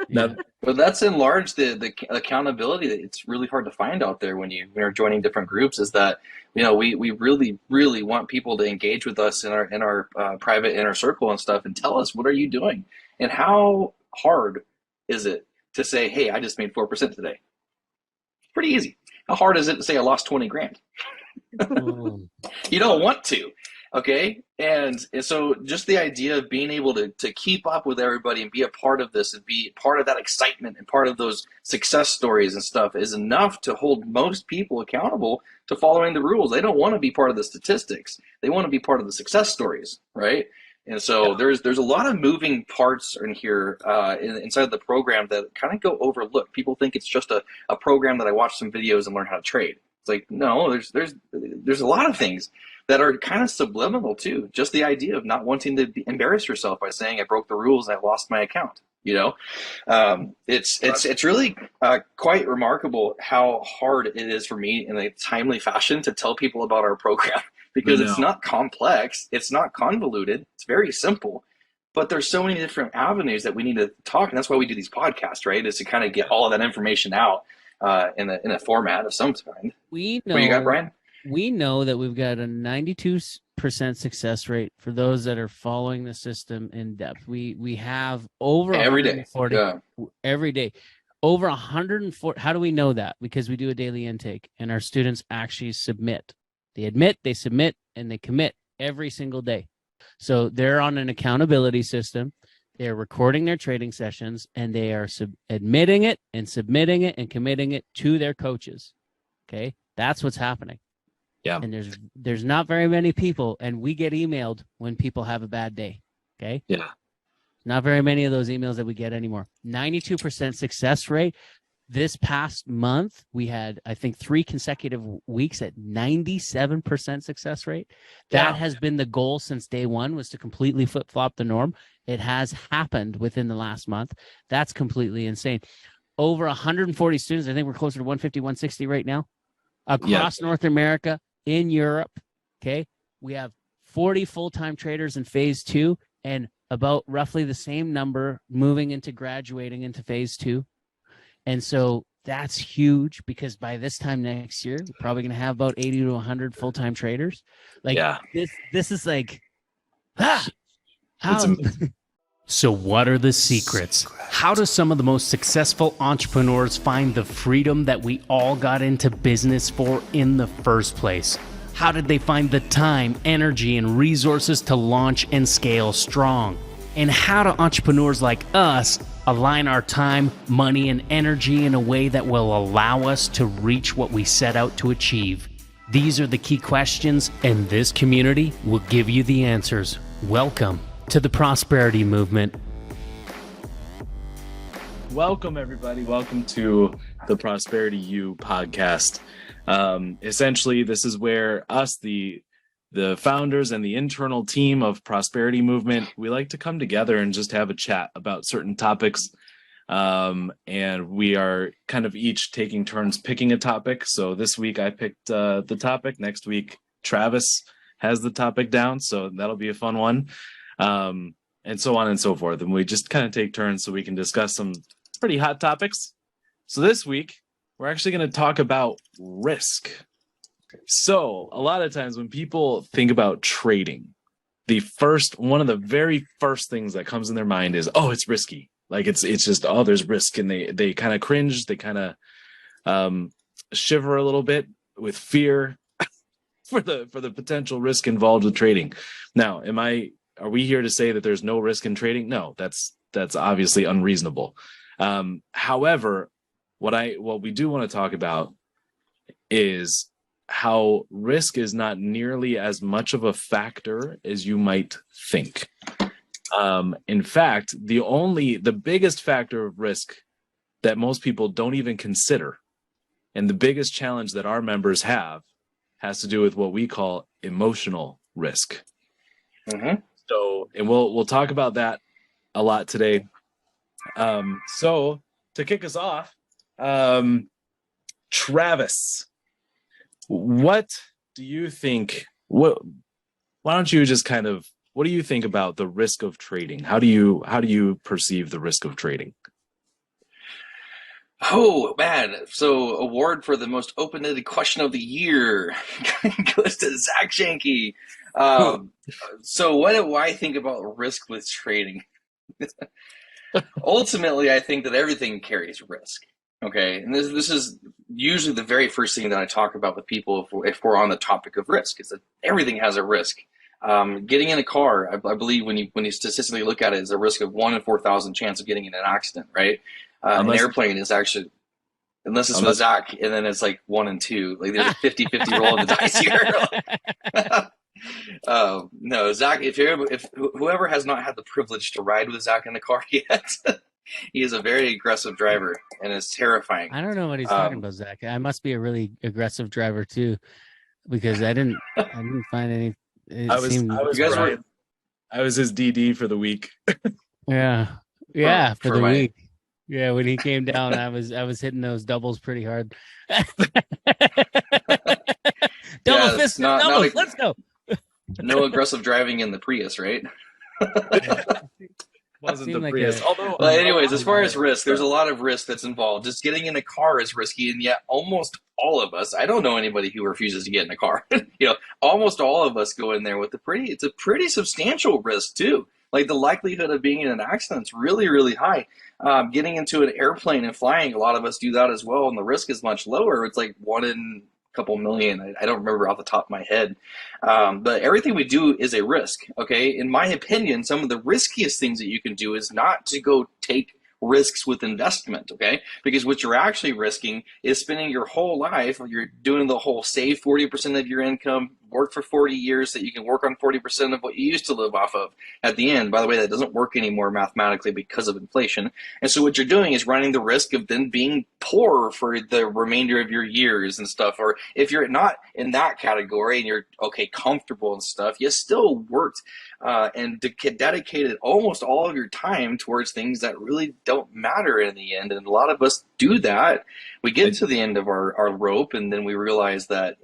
Yeah. But that's in large the accountability that it's really hard to find out there when you're joining different groups is that we really want people to engage with us in our private inner circle and stuff and tell us what are you doing and how hard is it to say, hey, I just made 4% today. Pretty easy. How hard is it to say I lost 20 grand? Mm. You don't want to. Okay. And so just the idea of being able to keep up with everybody and be a part of this and be part of that excitement and part of those success stories and stuff is enough to hold most people accountable to following the rules. They don't want to be part of the statistics. They want to be part of the success stories, right? And so Yeah. there's a lot of moving parts in here inside the program that kind of go overlooked. People think it's just a program that I watch some videos and learn how to trade. It's like, no, there's a lot of things that are kind of subliminal too. Just the idea of not wanting to embarrass yourself by saying I broke the rules and I lost my account. It's really quite remarkable how hard it is for me in a timely fashion to tell people about our program because it's not complex, it's not convoluted, it's very simple. But there's so many different avenues that we need to talk, and that's why we do these podcasts, right? Is to kind of get all of that information out in a format of some kind. We What you got, know Brian? we know that we've got a 92% success rate for those that are following the system in depth. We have over Every day. 140 Yeah. every day. Over 140. How do we know that? Because we do a daily intake and our students actually submit. They admit, they submit, and they commit every single day. So they're on an accountability system. They're recording their trading sessions and they are admitting it and submitting it and committing it to their coaches. Okay. That's what's happening. Yeah. And there's not very many people, and we get emailed when people have a bad day. Okay. Yeah. Not very many of those emails that we get anymore. 92% success rate. This past month, we had, I think, 3 consecutive weeks at 97% success rate. That has been the goal since day one, was to completely flip-flop the norm. It has happened within the last month. That's completely insane. Over 140 students. I think we're closer to 150, 160 right now. Across North America, in Europe, okay? We have 40 full-time traders in phase 2 and about roughly the same number moving into graduating into phase 2. And so that's huge because by this time next year, we're probably going to have about 80 to 100 full-time traders. Like this is like, how? So what are the secrets? How do some of the most successful entrepreneurs find the freedom that we all got into business for in the first place? How did they find the time, energy, and resources to launch and scale strong? And how do entrepreneurs like us align our time, money, and energy in a way that will allow us to reach what we set out to achieve? These are the key questions, and this community will give you the answers. Welcome to the Prosperity Movement. Welcome, everybody. Welcome to the Prosperity U podcast. Essentially, this is where us, the founders and the internal team of Prosperity Movement, we like to come together and just have a chat about certain topics. And we are kind of each taking turns picking a topic. So this week I picked the topic. Next week, Travis has the topic down. So that'll be a fun one. And so on and so forth. And we just kind of take turns so we can discuss some pretty hot topics. So this week, we're actually going to talk about risk. So a lot of times when people think about trading, one of the very first things that comes in their mind is, oh, it's risky. Like it's just, oh, there's risk. And they kind of cringe. They kind of shiver a little bit with fear for the potential risk involved with trading. Now, are we here to say that there's no risk in trading? No, that's obviously unreasonable. However, what we do want to talk about is how risk is not nearly as much of a factor as you might think. In fact, the biggest factor of risk that most people don't even consider, and the biggest challenge that our members have, has to do with what we call emotional risk. Mm-hmm. So, and we'll talk about that a lot today. So to kick us off, Travis, what do you think? Why don't you just what do you think about the risk of trading? How do you perceive the risk of trading? Oh man! So, award for the most open-ended question of the year goes to Zach Shanky. Um, so, what do I think about riskless trading? Ultimately, I think that everything carries risk. Okay, and this is usually the very first thing that I talk about with people if we're on the topic of risk, is that everything has a risk. Getting in a car, I believe when you statistically look at it, is a risk of 1 in 4,000 chance of getting in an accident, right? An Unless airplane is actually, unless it's with unless Zach, and then it's like 1 and 2. Like there's a 50-50 roll of the dice here. No, Zach, if whoever has not had the privilege to ride with Zach in the car yet, he is a very aggressive driver and is terrifying. I don't know what he's talking about, Zach. I must be a really aggressive driver too, because I didn't find any. I It was seemed I was You guys were Brian. I was his DD for the week. yeah for the my week. Yeah, when he came down, I was hitting those doubles pretty hard. Double yeah, fisted not doubles. Let's go. no aggressive driving in the Prius, right? Wasn't Seemed the like Prius. a Although Well, a anyways, as far as model. risk, there's a lot of risk that's involved. Just getting in a car is risky, and yet almost all of us, I don't know anybody who refuses to get in a car. Almost all of us go in there with it's a pretty substantial risk too. Like the likelihood of being in an accident is really, really high. Getting into an airplane and flying, a lot of us do that as well, and the risk is much lower. It's like 1 in a couple million. I don't remember off the top of my head. But everything we do is a risk. Okay. In my opinion, some of the riskiest things that you can do is not to go take risks with investment. Okay. Because what you're actually risking is spending your whole life, you're doing the whole save 40% of your income, work for 40 years so that you can work on 40% of what you used to live off of at the end. By the way, that doesn't work anymore mathematically because of inflation. And so what you're doing is running the risk of then being poor for the remainder of your years and stuff. Or if you're not in that category and you're okay, comfortable and stuff, you still worked and dedicated almost all of your time towards things that really don't matter in the end. And a lot of us do that. We get to the end of our rope, and then we realize that,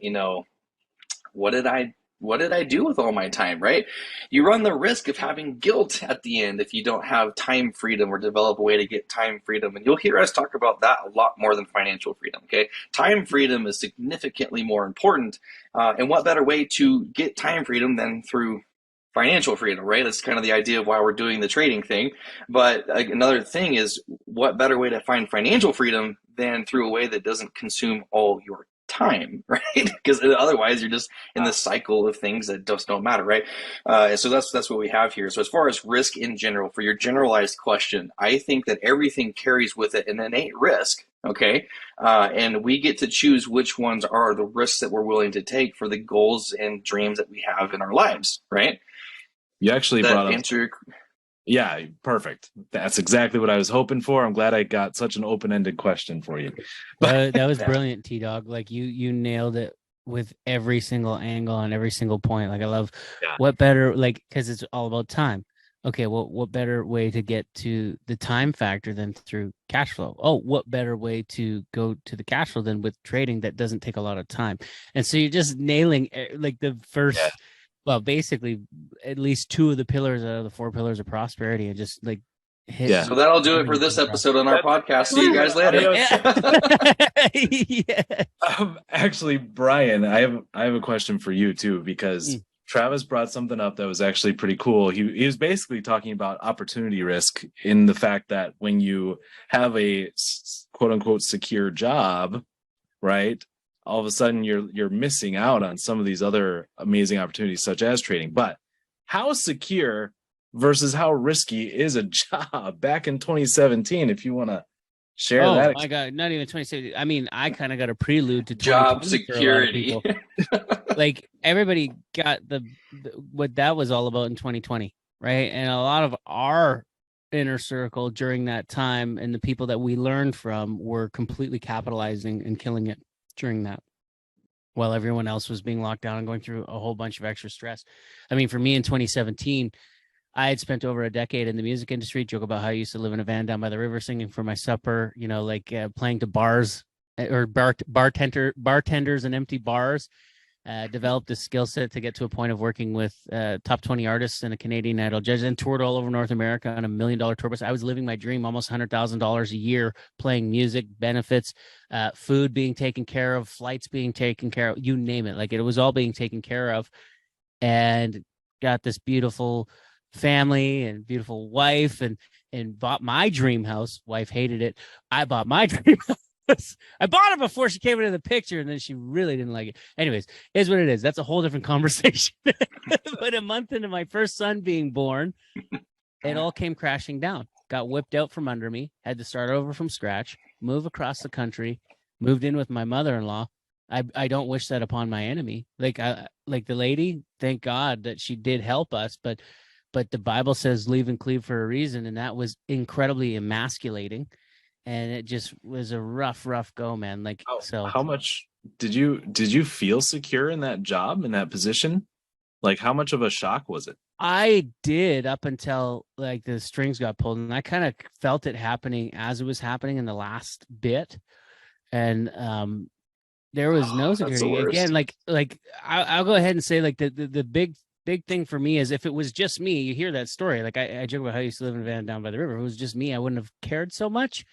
what did I do with all my time, right? You run the risk of having guilt at the end if you don't have time freedom or develop a way to get time freedom. And you'll hear us talk about that a lot more than financial freedom, okay? Time freedom is significantly more important. And what better way to get time freedom than through financial freedom, right? That's kind of the idea of why we're doing the trading thing. But another thing is, what better way to find financial freedom than through a way that doesn't consume all your time, right? Because otherwise you're just in the cycle of things that just don't matter, right? So that's what we have here. So as far as risk in general, for your generalized question, I think that everything carries with it an innate risk. Okay. And we get to choose which ones are the risks that we're willing to take for the goals and dreams that we have in our lives, right? You actually That brought up answer your Yeah, perfect. That's exactly what I was hoping for. I'm glad I got such an open-ended question for you. That was brilliant, T Dog. Like you nailed it with every single angle and every single point. Like I love Yeah. what better, like, because it's all about time. Okay, well, what better way to get to the time factor than through cash flow? Oh, what better way to go to the cash flow than with trading that doesn't take a lot of time? And so you're just nailing like the first, Yeah. well, basically at least two of the pillars out of the 4 pillars of prosperity, and just like hit. Yeah. So that'll do it for this episode on our podcast. See you guys later. Yeah. Actually, Brian, I have a question for you too, because Travis brought something up that was actually pretty cool. He was basically talking about opportunity risk in the fact that when you have a quote unquote secure job, right? All of a sudden you're missing out on some of these other amazing opportunities such as trading. But how secure versus how risky is a job back in 2017, if you want to share that? Oh my God, not even 2017. I mean, I kind of got a prelude to Job 2020 for a lot of security. people. Like everybody got the what that was all about in 2020, right? And a lot of our inner circle during that time and the people that we learned from were completely capitalizing and killing it during that, while everyone else was being locked down and going through a whole bunch of extra stress. I mean, for me in 2017, I had spent over a decade in the music industry. Joke about how I used to live in a van down by the river singing for my supper, like playing to bars or bartenders and empty bars. developed a skill set to get to a point of working with top 20 artists and a Canadian Idol judge, and toured all over North America on $1 million tour bus. I was living my dream, almost $100,000 a year, playing music, benefits, food being taken care of, flights being taken care of, you name it. Like, it was all being taken care of, and got this beautiful family and beautiful wife, and bought my dream house. Wife hated it. I bought my dream house. I bought it before she came into the picture, and then she really didn't like it. Anyways, is what it is. That's a whole different conversation. But a month into my first son being born, it all came crashing down. Got whipped out from under me. Had to start over from scratch. Move across the country. Moved in with my mother-in-law. I don't wish that upon my enemy. Like the lady. Thank God that she did help us, but the Bible says leave and cleave for a reason, and that was incredibly emasculating. And it just was a rough go, man. Like, how much did you feel secure in that job, in that position? Like, how much of a shock was it? I did, up until like the strings got pulled, and I kind of felt it happening as it was happening in the last bit. And there was no security. Again, like I'll go ahead and say, like, the big thing for me is, if it was just me, you hear that story. Like, I joke about how I used to live in a van down by the river. If it was just me, I wouldn't have cared so much.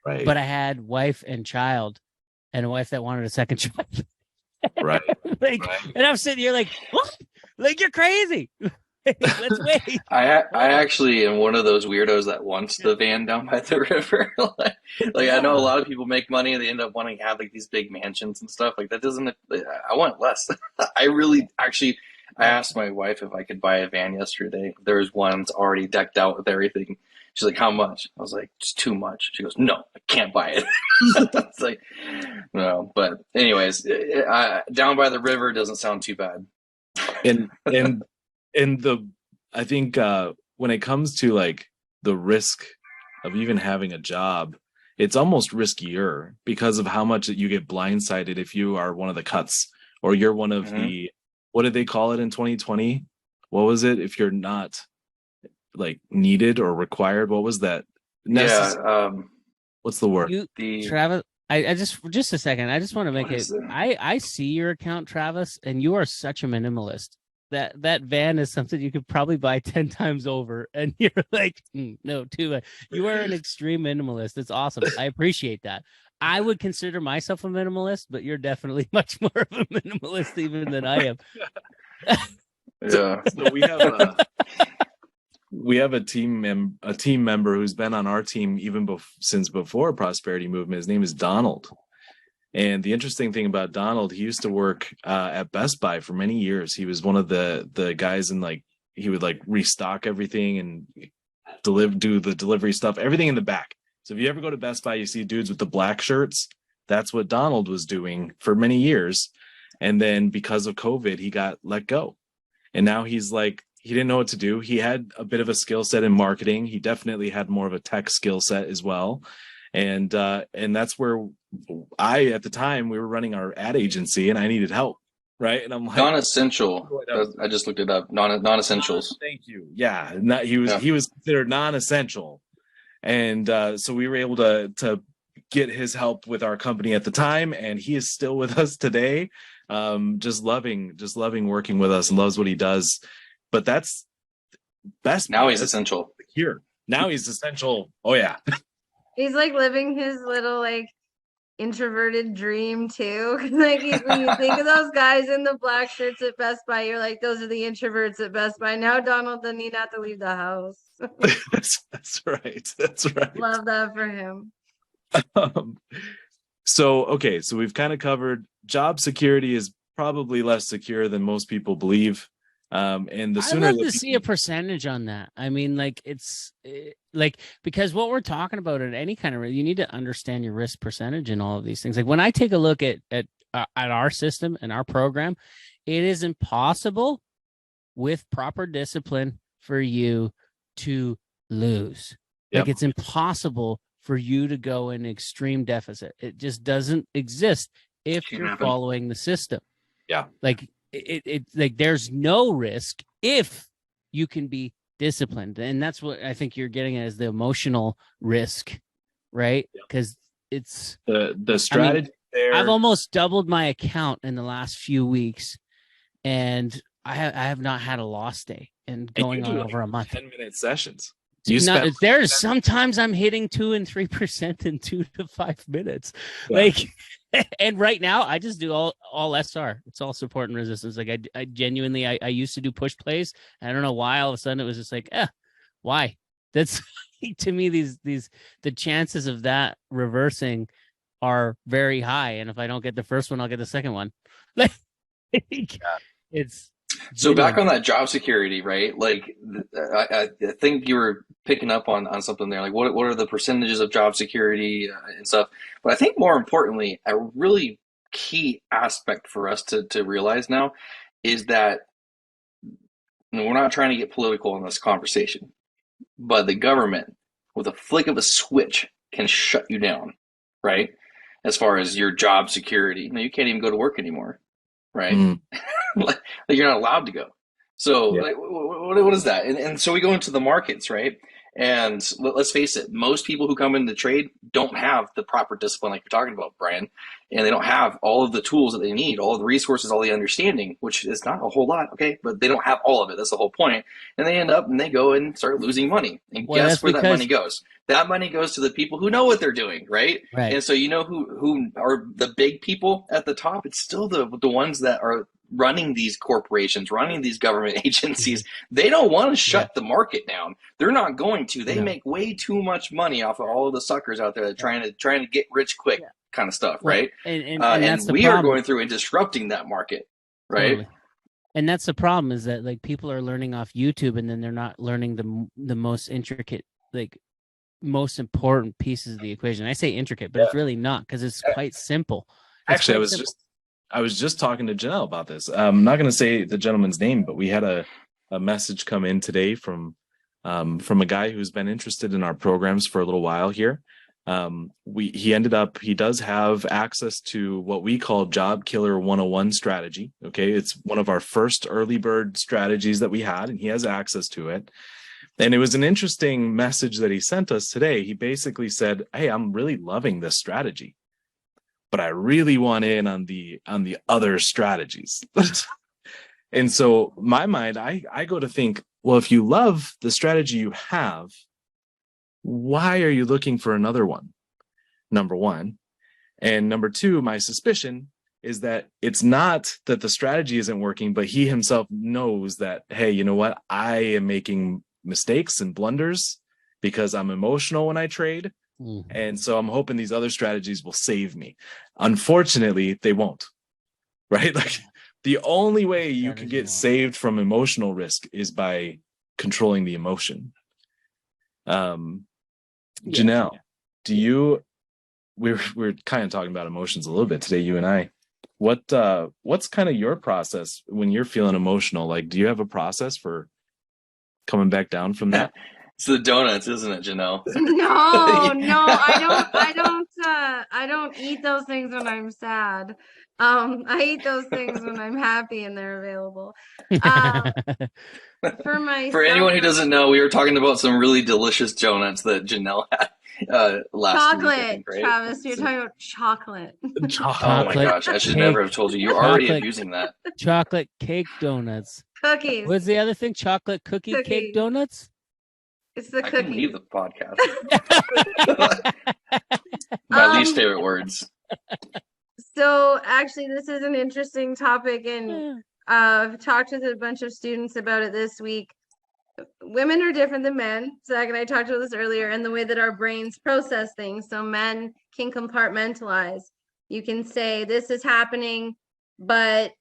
Right. But I had wife and child, and a wife that wanted a second child. Right. Like, right. And I'm sitting here like, what? Like, you're crazy. Let's wait. I actually am one of those weirdos that wants the van down by the river. like I know a lot of people make money and they end up wanting to have like these big mansions and stuff. Like, that doesn't. I want less. I really actually. I asked my wife if I could buy a van yesterday. There's one that's already decked out with everything. She's like, how much? I was like, it's too much. She goes, no, I can't buy it. It's like, no. But anyways, down by the river doesn't sound too bad. And I think when it comes to like the risk of even having a job, it's almost riskier because of how much that you get blindsided if you are one of the cuts, or you're one of the, what did they call it in 2020? What was it? If you're not like needed or required, what was that? What's the word? Travis, I just a second. I just want to make it. I see your account, Travis, and you are such a minimalist. That van is something you could probably buy 10 times over, and you're like, no, too much. You are an extreme minimalist. It's awesome. I appreciate that. I would consider myself a minimalist, but you're definitely much more of a minimalist even than I am. So we have a team member who's been on our team even since before Prosperity Movement. His name is Donald. And the interesting thing about Donald, he used to work at Best Buy for many years. He was one of the guys in, like, he would like restock everything and do the delivery stuff, everything in the back. So if you ever go to Best Buy, you see dudes with the black shirts. That's what Donald was doing for many years. And then because of COVID, he got let go. And now he's like, he didn't know what to do. He had a bit of a skill set in marketing. He definitely had more of a tech skill set as well. And that's where at the time, we were running our ad agency and I needed help. Right. And I'm like, non-essential. I just looked it up. Non-essentials. Thank you. Yeah. He was considered non-essential. And so we were able to get his help with our company at the time. And he is still with us today. Just loving working with us, and loves what he does. But that's best. Now he's essential. Here. Now he's essential. Oh yeah. He's like living his little like introverted dream too. Like when you think of those guys in the black shirts at Best Buy, you're like, those are the introverts at Best Buy. Now Donald doesn't need to leave the house. That's right. That's right. Love that for him. So we've kind of covered job security is probably less secure than most people believe. And the sooner I'd love to see a percentage on that. I mean, like, it's like, because what we're talking about in any kind of, you need to understand your risk percentage and all of these things. Like, when I take a look at our system and our program, it is impossible with proper discipline for you to lose. Yep. Like, it's impossible for you to go in extreme deficit. It just doesn't exist if you're following the system. Yeah. Like, it like, there's no risk if you can be disciplined. And that's what I think you're getting at, is the emotional risk, right? Because it's the strategy I've almost doubled my account in the last few weeks, and I have not had a lost day, and going on over a month. 10-minute sessions. There's sometimes I'm hitting 2% and 3% in 2 to 5 minutes. Yeah. Like, and right now I just do all SR. It's all support and resistance. Like I genuinely, I used to do push plays. I don't know why all of a sudden it was just like, why? That's to me, the chances of that reversing are very high. And if I don't get the first one, I'll get the second one. Like, it's so back on that job security, right? Like, I think you were picking up on something there. Like, what are the percentages of job security and stuff? But I think more importantly, a really key aspect for us to realize now is that, we're not trying to get political in this conversation, but the government, with a flick of a switch, can shut you down, right? As far as your job security, you can't even go to work anymore, right? Like you're not allowed to go. So like, what is that? And so we go into the markets, right? And let's face it, most people who come into trade don't have the proper discipline like you're talking about, Brian, and they don't have all of the tools that they need, all of the resources, all the understanding, which is not a whole lot, okay? But they don't have all of it. That's the whole point. And they end up and they go and start losing money. And guess where that money goes? That money goes to the people who know what they're doing, right? And so who are the big people at the top? It's still the ones that are running these corporations, running these government agencies. They don't want to shut the market down. They're not going to. They make way too much money off of all of the suckers out there that trying to get rich quick kind of stuff, right? And we are going through and disrupting that market, right? Totally. And that's the problem, is that like people are learning off YouTube, and then they're not learning the most intricate, like most important pieces of the equation. I say intricate, but it's really not, because it's quite simple. Actually, I was just talking to Janelle about this. I'm not going to say the gentleman's name, but we had a message come in today from a guy who's been interested in our programs for a little while here. He does have access to what we call Job Killer 101 strategy. Okay. It's one of our first early bird strategies that we had, and he has access to it. And it was an interesting message that he sent us today. He basically said, "Hey, I'm really loving this strategy, but I really want in on the other strategies." And so my mind, I go to think, well, if you love the strategy you have, why are you looking for another one? Number one. And number two, my suspicion is that it's not that the strategy isn't working, but he himself knows that, hey, you know what? I am making mistakes and blunders because I'm emotional when I trade. And so I'm hoping these other strategies will save me. Unfortunately, they won't, right? Like the only way you can get saved from emotional risk is by controlling the emotion. Janelle, we're kind of talking about emotions a little bit today, you and I. What's kind of your process when you're feeling emotional? Like, do you have a process for coming back down from that? It's the donuts, isn't it, Janelle? No, I don't eat those things when I'm sad. I eat those things when I'm happy and they're available. For anyone who doesn't know, we were talking about some really delicious donuts that Janelle had last week, I think, right? Travis, you're talking about chocolate. Oh my gosh, I should never have told you. You're already abusing that. Chocolate cake donuts. Cookies. What's the other thing? Chocolate cookie cake donuts? It's the I cookie. can leave the podcast. My least favorite words. So actually, this is an interesting topic, and I've talked with a bunch of students about it this week. Women are different than men. Zach and I talked about this earlier, and the way that our brains process things. So men can compartmentalize. You can say, this is happening, but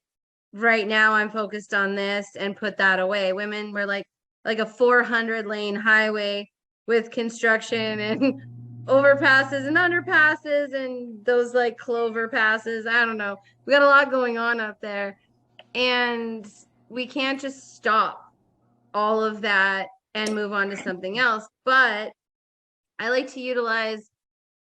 right now I'm focused on this, and put that away. Women were like a 400 lane highway with construction and overpasses and underpasses and those like clover passes. I don't know. We got a lot going on up there, and we can't just stop all of that and move on to something else. But I like to utilize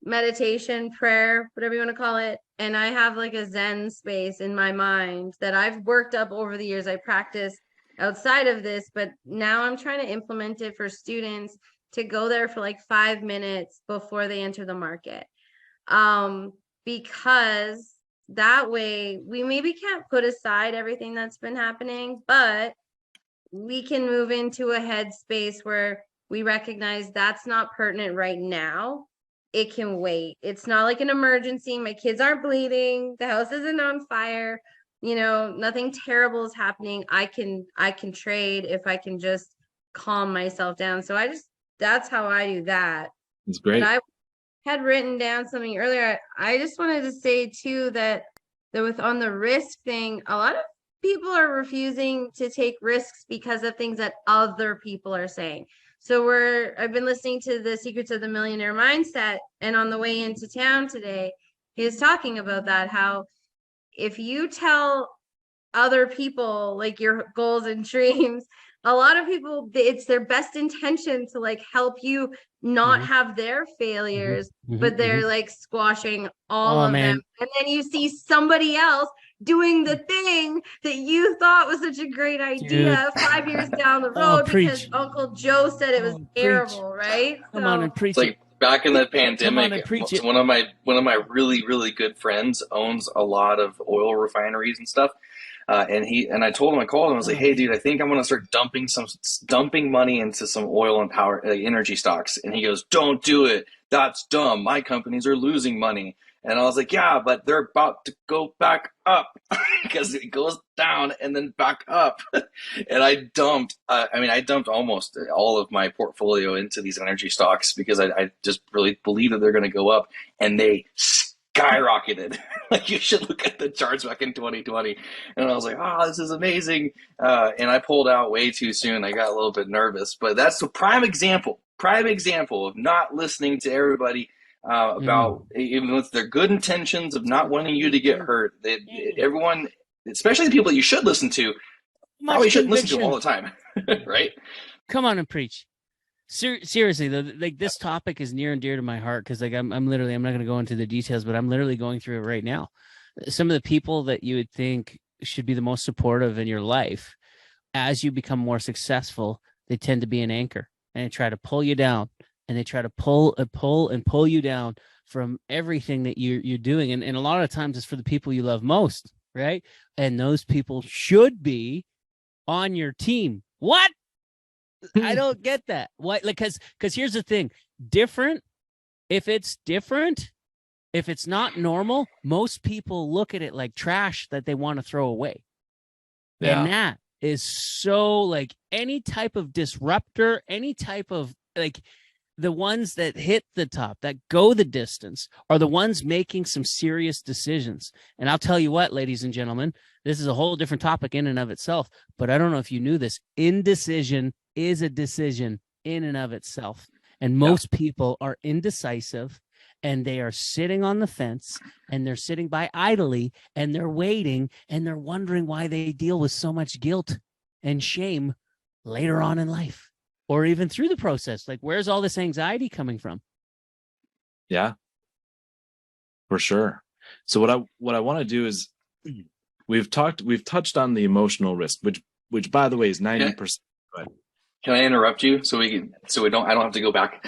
meditation, prayer, whatever you want to call it. And I have like a Zen space in my mind that I've worked up over the years. I practice outside of this, but now I'm trying to implement it for students to go there for like 5 minutes before they enter the market. because that way we maybe can't put aside everything that's been happening, but we can move into a headspace where we recognize that's not pertinent right now. It can wait. It's not like an emergency. My kids aren't bleeding. The house isn't on fire. You know, nothing terrible is happening. I can trade if I can just calm myself down. So that's how I do that. It's great. And I had written down something earlier. I just wanted to say too that with on the risk thing, a lot of people are refusing to take risks because of things that other people are saying. So I've been listening to the Secrets of the Millionaire Mindset, and on the way into town today, he was talking about that, how if you tell other people like your goals and dreams, a lot of people, it's their best intention to like help you not have their failures, but they're like squashing all of them. And then you see somebody else doing the thing that you thought was such a great idea 5 years down the road because Uncle Joe said it was terrible, right? Come on and preach. It's like back in the Come on pandemic, and preach it. one of my really, really good friends owns a lot of oil refineries and stuff. And I told him, I called him, I was like, hey dude, I think I'm going to start dumping money into some oil and power energy stocks. And he goes, don't do it. That's dumb. My companies are losing money. And I was like, yeah, but they're about to go back up because it goes down and then back up. And I dumped almost all of my portfolio into these energy stocks because I just really believe that they're going to go up, and they skyrocketed. Like, you should look at the charts back in 2020. And I was like, oh, this is amazing. And I pulled out way too soon. I got a little bit nervous, but that's a prime example of not listening to everybody about, even with their good intentions of not wanting you to get hurt. Everyone, especially the people that you should listen to, probably shouldn't listen to them all the time. Right? Come on and preach. Seriously though, like, this topic is near and dear to my heart because like I'm not going to go into the details, but I'm literally going through it right now. Some of the people that you would think should be the most supportive in your life, as you become more successful, they tend to be an anchor and they try to pull you down, and they try to pull you down from everything that you're doing. And a lot of times it's for the people you love most, right? And those people should be on your team. What? I don't get that. Why? Like, because here's the thing. If it's not normal, most people look at it like trash that they want to throw away. Yeah. And that is so, like, any type of disruptor, any type of, like, the ones that hit the top, that go the distance, are the ones making some serious decisions. And I'll tell you what, ladies and gentlemen, this is a whole different topic in and of itself, but I don't know if you knew this. Indecision is a decision in and of itself. And most people are indecisive, and they are sitting on the fence, and they're sitting by idly, and they're waiting, and they're wondering why they deal with so much guilt and shame later on in life. Or even through the process. Like, where's all this anxiety coming from? Yeah, for sure. So what I want to do is, we've touched on the emotional risk, which by the way is 90%. Can I interrupt you I don't have to go back?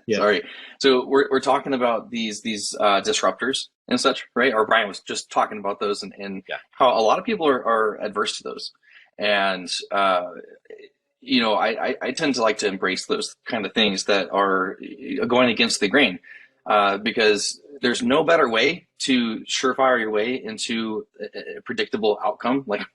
Yeah. Sorry. So we're talking about these disruptors and such, right? Or Brian was just talking about those and how a lot of people are adverse to those. And I tend to like to embrace those kind of things that are going against the grain, because there's no better way to surefire your way into a predictable outcome. Like,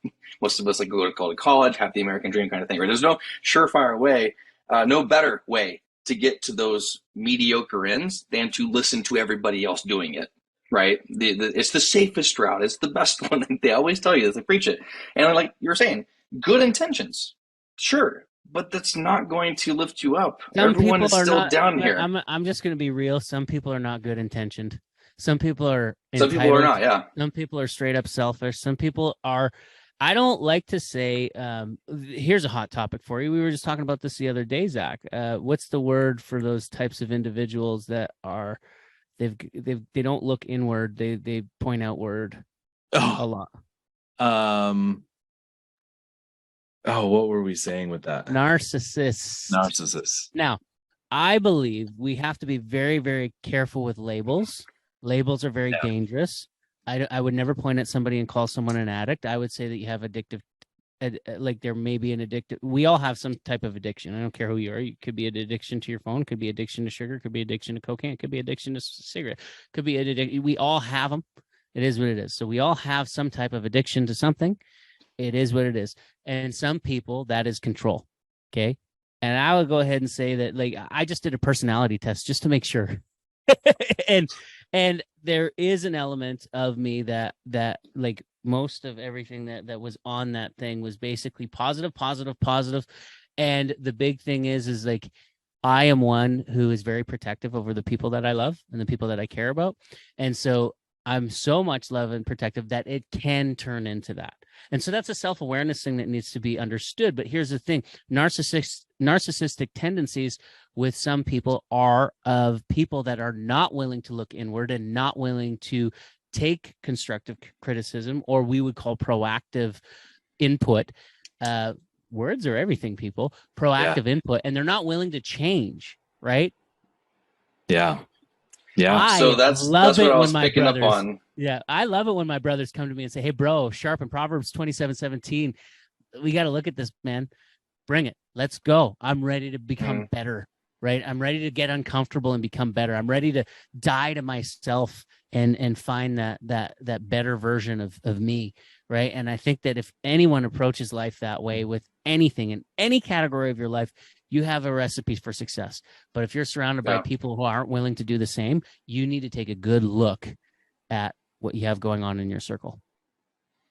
most of us like go to college, have the American dream kind of thing, right? There's no surefire way, no better way to get to those mediocre ends than to listen to everybody else doing it. Right? It's the safest route. It's the best one. They always tell you, they preach it. And like you were saying, good intentions. Sure, but that's not going to lift you up. Everyone is still down here. I'm just going to be real. Some people are not good intentioned. Some people are entitled. Some people are not, yeah. Some people are straight up selfish. Some people are, I don't like to say, here's a hot topic for you. We were just talking about this the other day, Zach. What's the word for those types of individuals that are, they don't look inward, they point outward a lot? What were we saying with that? Narcissists. Now, I believe we have to be very, very careful with labels, Labels are very Yeah. dangerous. I would never point at somebody and call someone an addict. I would say that you have addictive, like there may be an addictive. We all have some type of addiction. I don't care who you are. You could be an addiction to your phone, could be addiction to sugar, could be addiction to cocaine, could be addiction to cigarette, could be addiction. We all have them. It is what it is. So we all have some type of addiction to something. It is what it is. And some people, that is control. Okay. And I would go ahead and say that, like, I just did a personality test just to make sure. and there is an element of me that like most of everything that was on that thing was basically positive. And the big thing is like, I am one who is very protective over the people that I love and the people that I care about. And so I'm so much love and protective that it can turn into that. And so that's a self-awareness thing that needs to be understood. But here's the thing, narcissistic tendencies with some people are of people that are not willing to look inward and not willing to take constructive criticism, or we would call proactive input. Words are everything, people. Proactive input, and they're not willing to change, right? Yeah. Yeah. So that's what I was picking up on. Yeah, I love it when my brothers come to me and say, "Hey, bro, sharpen Proverbs 27:17. We got to look at this, man. Bring it. Let's go. I'm ready to become better, right? I'm ready to get uncomfortable and become better. I'm ready to die to myself and find that better version of me, right? And I think that if anyone approaches life that way with anything in any category of your life, you have a recipe for success. But if you're surrounded by people who aren't willing to do the same, you need to take a good look at what you have going on in your circle.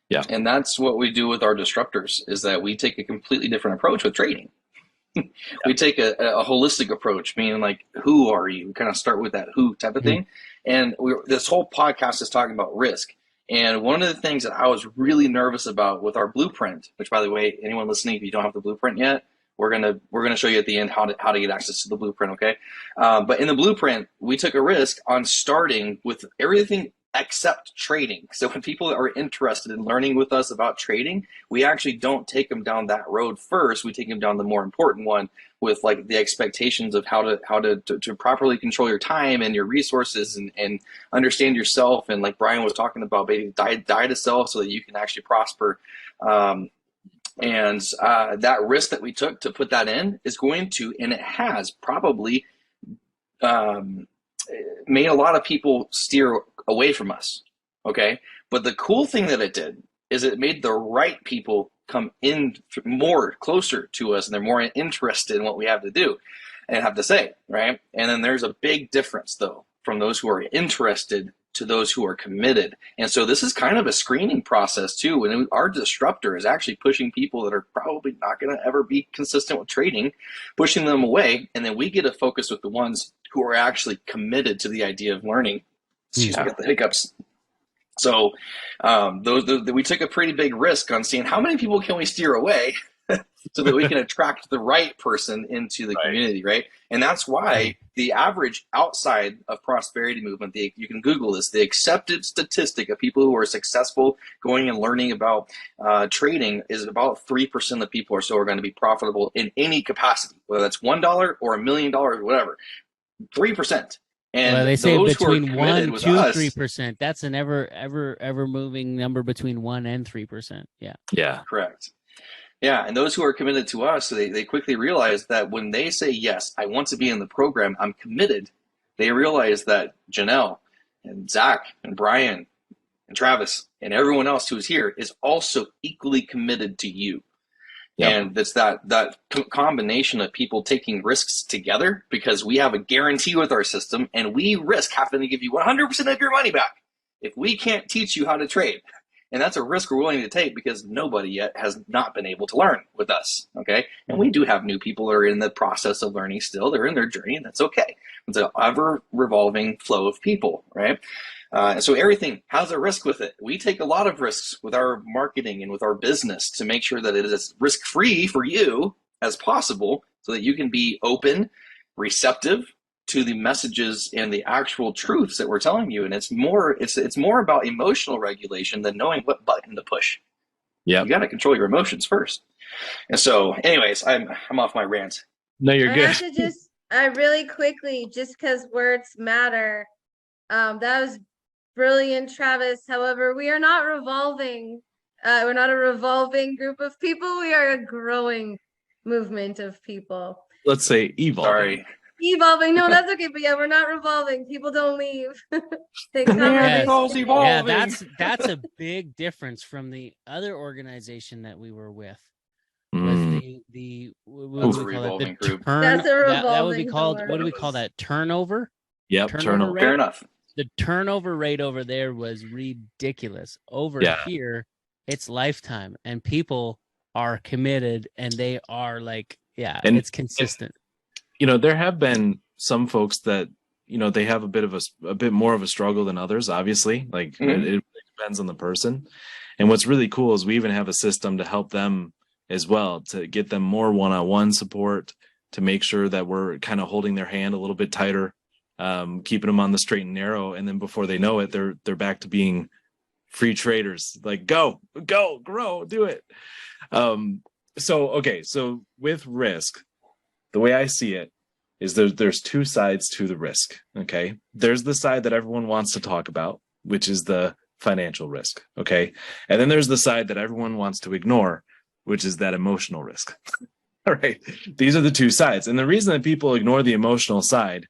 Yeah. And that's what we do with our disruptors, is that we take a completely different approach with trading. We take a holistic approach, meaning like, who are you? We kind of start with that who type of thing. And this whole podcast is talking about risk. And one of the things that I was really nervous about with our blueprint, which, by the way, anyone listening, if you don't have the blueprint yet, we're gonna show you at the end how to get access to the blueprint, okay? But in the blueprint, we took a risk on starting with everything except trading. So when people are interested in learning with us about trading, we actually don't take them down that road first. We take them down the more important one with like the expectations of how to properly control your time and your resources and understand yourself. And like Brian was talking about, baby, die to self so that you can actually prosper. And that risk that we took to put that in is going to, and it has probably made a lot of people steer away from us. Okay. But the cool thing that it did is it made the right people come in more closer to us, and they're more interested in what we have to do and have to say. Right. And then there's a big difference though, from those who are interested to those who are committed. And so this is kind of a screening process too. And our disruptor is actually pushing people that are probably not going to ever be consistent with trading, pushing them away. And then we get to focus with the ones who are actually committed to the idea of learning. Excuse me, I got the hiccups. So we took a pretty big risk on seeing how many people can we steer away so that we can attract the right person into the community, right? And that's why the average outside of prosperity movement, you can Google this, the accepted statistic of people who are successful going and learning about trading is about 3% of people or so are going to be profitable in any capacity, whether that's $1 or $1 million or whatever. 3%. And they say between 1, 2, us, 3%. That's an ever moving number between 1 and 3%. Yeah. Yeah. Correct. Yeah. And those who are committed to us, they quickly realize that when they say, yes, I want to be in the program, I'm committed, they realize that Janelle and Zach and Brian and Travis and everyone else who's here is also equally committed to you. Yep. And it's that combination of people taking risks together, because we have a guarantee with our system and we risk having to give you 100% of your money back if we can't teach you how to trade. And that's a risk we're willing to take because nobody yet has not been able to learn with us. Okay. And we do have new people that are in the process of learning still. They're in their journey, and that's okay. It's an ever revolving flow of people, right? So everything has a risk with it. We take a lot of risks with our marketing and with our business to make sure that it is as risk-free for you as possible so that you can be open, receptive to the messages and the actual truths that we're telling you. And it's more about emotional regulation than knowing what button to push. Yeah. You got to control your emotions first. And so anyways, I'm off my rant. No, you're good. I really quickly, just because words matter, That was brilliant, Travis. However, we are not revolving. We're not a revolving group of people. We are a growing movement of people. Let's say evolving. Sorry. Evolving. No, that's okay. But yeah, we're not revolving. People don't leave. They come and Yes. they Calls stay. Yeah, evolving. that's a big difference from the other organization that we were with. Was Mm. the That's what a do we call it? revolving The group. turn, That's a that would be revolving called. door. What do we call that? Turnover. Yep, Turnover turnover. rate? Fair enough. The turnover rate over there was ridiculous. Over Yeah. here, it's lifetime, and people are committed, and they are like, yeah, And it's consistent. There have been some folks that they have a bit more of a struggle than others. Obviously, like Mhm. it depends on the person. And what's really cool is we even have a system to help them as well, to get them more one-on-one support, to make sure that we're kind of holding their hand a little bit tighter, keeping them on the straight and narrow. And then before they know it, they're back to being free traders. Like, go, grow, do it. So with risk, the way I see it is there's two sides to the risk. Okay. There's the side that everyone wants to talk about, which is the financial risk. Okay. And then there's the side that everyone wants to ignore, which is that emotional risk. All right. These are the two sides. And the reason that people ignore the emotional side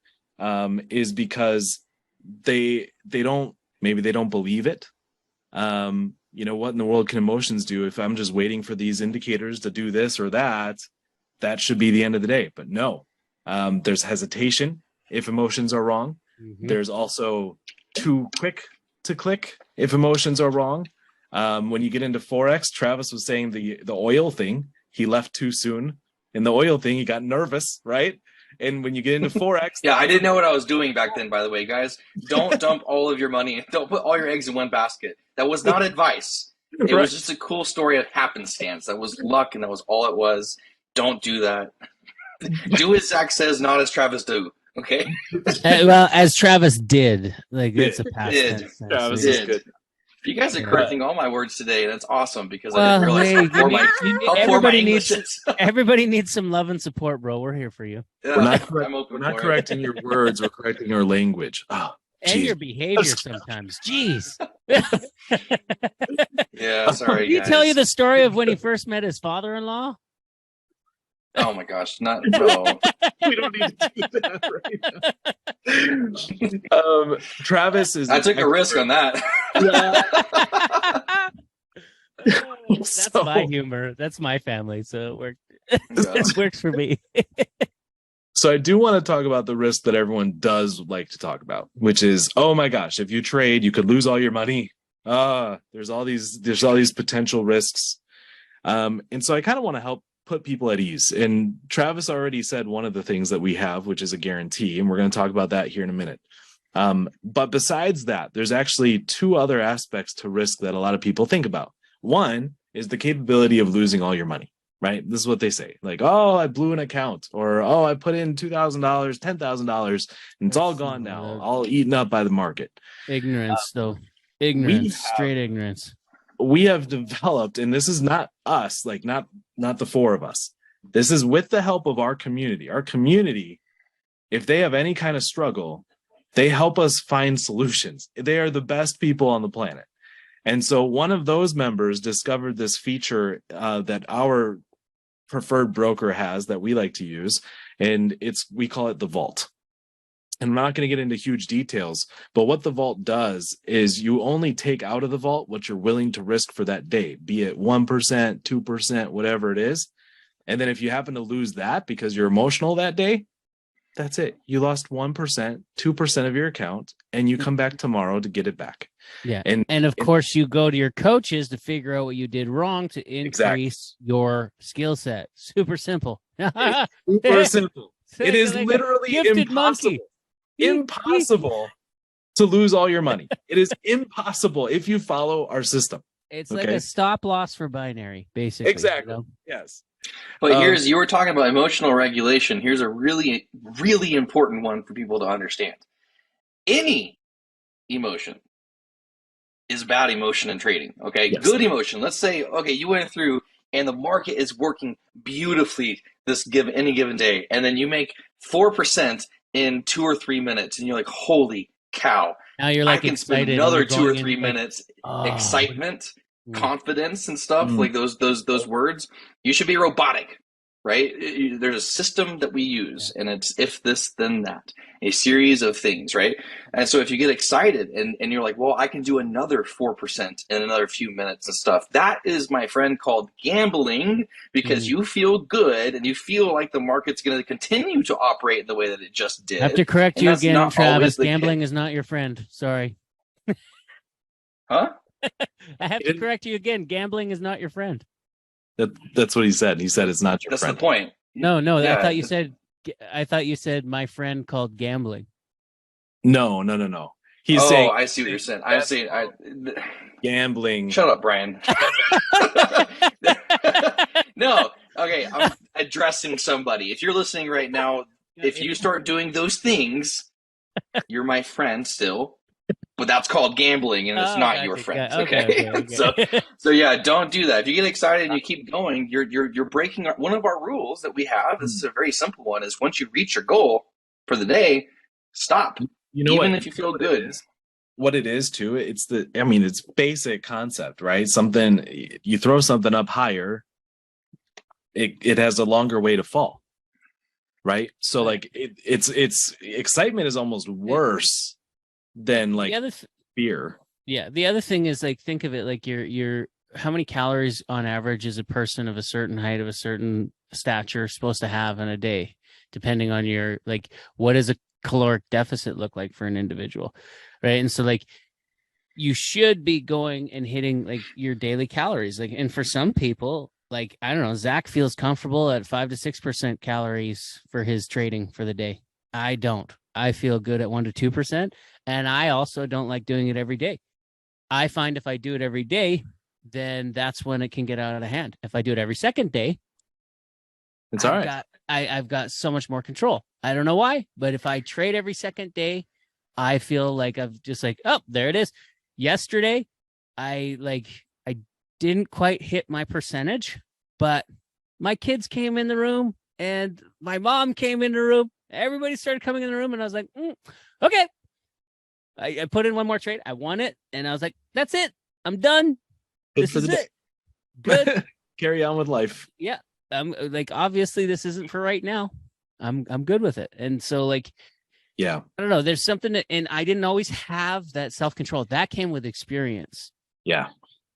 is because they don't believe it. What in the world can emotions do? If I'm just waiting for these indicators to do this or that should be the end of the day. But no, there's hesitation if emotions are wrong. Mhm. There's also too quick to click if emotions are wrong. When you get into Forex, Travis was saying the oil thing, he left too soon. In the oil thing, he got nervous, right? And when you get into Forex, Yeah, I didn't know what I was doing back then, by the way, guys. Don't dump all of your money. Don't put all your eggs in one basket. That was not advice. It Right. was just a cool story of happenstance. That was luck, and that was all it was. Don't do that. Do as Zach says, not as Travis do. Okay? Well, as Travis did, like it's a past Did. tense. Travis Did. is good. You guys are Yeah. correcting all my words today, and it's awesome because I Well, didn't realize hey, how poor my everybody English needs is. everybody needs some love and support, bro. We're here for you, We're not, I'm open we're not for it. correcting your words, we're correcting your language. Oh, and geez. your behavior sometimes. Jeez, Yeah, sorry, did he guys. tell you the story of when he first met his father-in-law? Oh my gosh, no. We don't need to do that right now. Travis is. I took a risk on that. That's So- my humor. That's my family, so it worked. Yeah. It works for me. So I do want to talk about the risk that everyone does like to talk about, which is, oh my gosh, if you trade, you could lose all your money. There's all these potential risks. And so I kind of want to help put people at ease. And Travis already said one of the things that we have, which is a guarantee, and we're going to talk about that here in a minute. But besides that, there's actually two other aspects to risk that a lot of people think about. One is the capability of losing all your money, right? This is what they say. Like, oh, I blew an account, or, oh, I put in $2,000, $10,000, and it's all gone now, all eaten up by the market. Ignorance, though. Ignorance, straight ignorance. We have developed, and this is not us, like not the four of us. This is with the help of our community. Our community, if they have any kind of struggle, they help us find solutions. They are the best people on the planet. And so one of those members discovered this feature that our preferred broker has that we like to use, and we call it the Vault. And I'm not going to get into huge details, but what the Vault does is you only take out of the Vault what you're willing to risk for that day, be it 1%, 2%, whatever it is. And then if you happen to lose that because you're emotional that day, that's it. You lost 1%, 2% of your account, and you come back tomorrow to get it back. Yeah. And of course, you go to your coaches to figure out what you did wrong to increase your skill set. Super simple. super simple. It is Like a literally gifted impossible. monkey. Impossible to lose all your money. It is impossible if you follow our system. It's like Okay. a stop loss for binary, basically. Exactly. You know? Yes. But you were talking about emotional regulation. Here's a really, really important one for people to understand. Any emotion is bad emotion in trading. Okay, Yes. Good emotion. Let's say, okay, you went through and the market is working beautifully any given day, and then you make 4% in 2 or 3 minutes, and you're like, holy cow! Now you're I like can spend excited. and another you're 2 or going 3 in, like, minutes oh, excitement, mm, confidence and stuff, Mm. like those words. You should be robotic, right? There's a system that we use, and it's if this then that, a series of things, right? And so if you get excited and you're like, well, I can do another 4% in another few minutes and stuff, that is, my friend, called gambling, because you feel good and you feel like the market's going to continue to operate in the way that it just I have to did. correct And you that's again, not Travis. always the Gambling case. is not your friend. Sorry. Huh? I have to correct you again. Gambling is not your friend. That's what he said. He said it's not your That's friend. the point. No, I Yeah. thought you said my friend called gambling. No. He's saying I see what you're saying. I'm saying gambling. Shut up, Brian. No. Okay, I'm addressing somebody. If you're listening right now, if you start doing those things, you're my friend still, but that's called gambling, and it's Oh, not gotcha, your friend. okay. So yeah, don't do that. If you get excited and you keep going, you're breaking one of our rules that we have. This is a very simple one: is once you reach your goal for the day, stop. You know Even what? if you feel good. What it is too, it's basic concept, right? Something, you throw something up higher, it has a longer way to fall, right? So like it's excitement is almost worse than like fear. Yeah, the other thing is, like, think of it like you're how many calories on average is a person of a certain height, of a certain stature, supposed to have in a day, depending on your, like, what does a caloric deficit look like for an individual, right? And so, like, you should be going and hitting like your daily calories, like, and for some people, like, I don't know, Zach feels comfortable at 5 to 6% calories for his trading for the day. I don't. I feel good at 1 to 2%, and I also don't like doing it every day. I find if I do it every day, then that's when it can get out of hand. If I do it every second day, It's all right. I've got so much more control. I don't know why, but if I trade every second day, I feel like I've just like, oh, there it is. Yesterday, I didn't quite hit my percentage, but my kids came in the room and my mom came in the room. Everybody started coming in the room, and I was like, okay. I put in one more trade. I won it, and I was like, that's it. I'm done. This is it. Good. Carry on with life. Yeah. Like, obviously this isn't for right now. I'm good with it. And so, like, yeah, I don't know, there's something that, and I didn't always have that self-control. That came with experience. Yeah.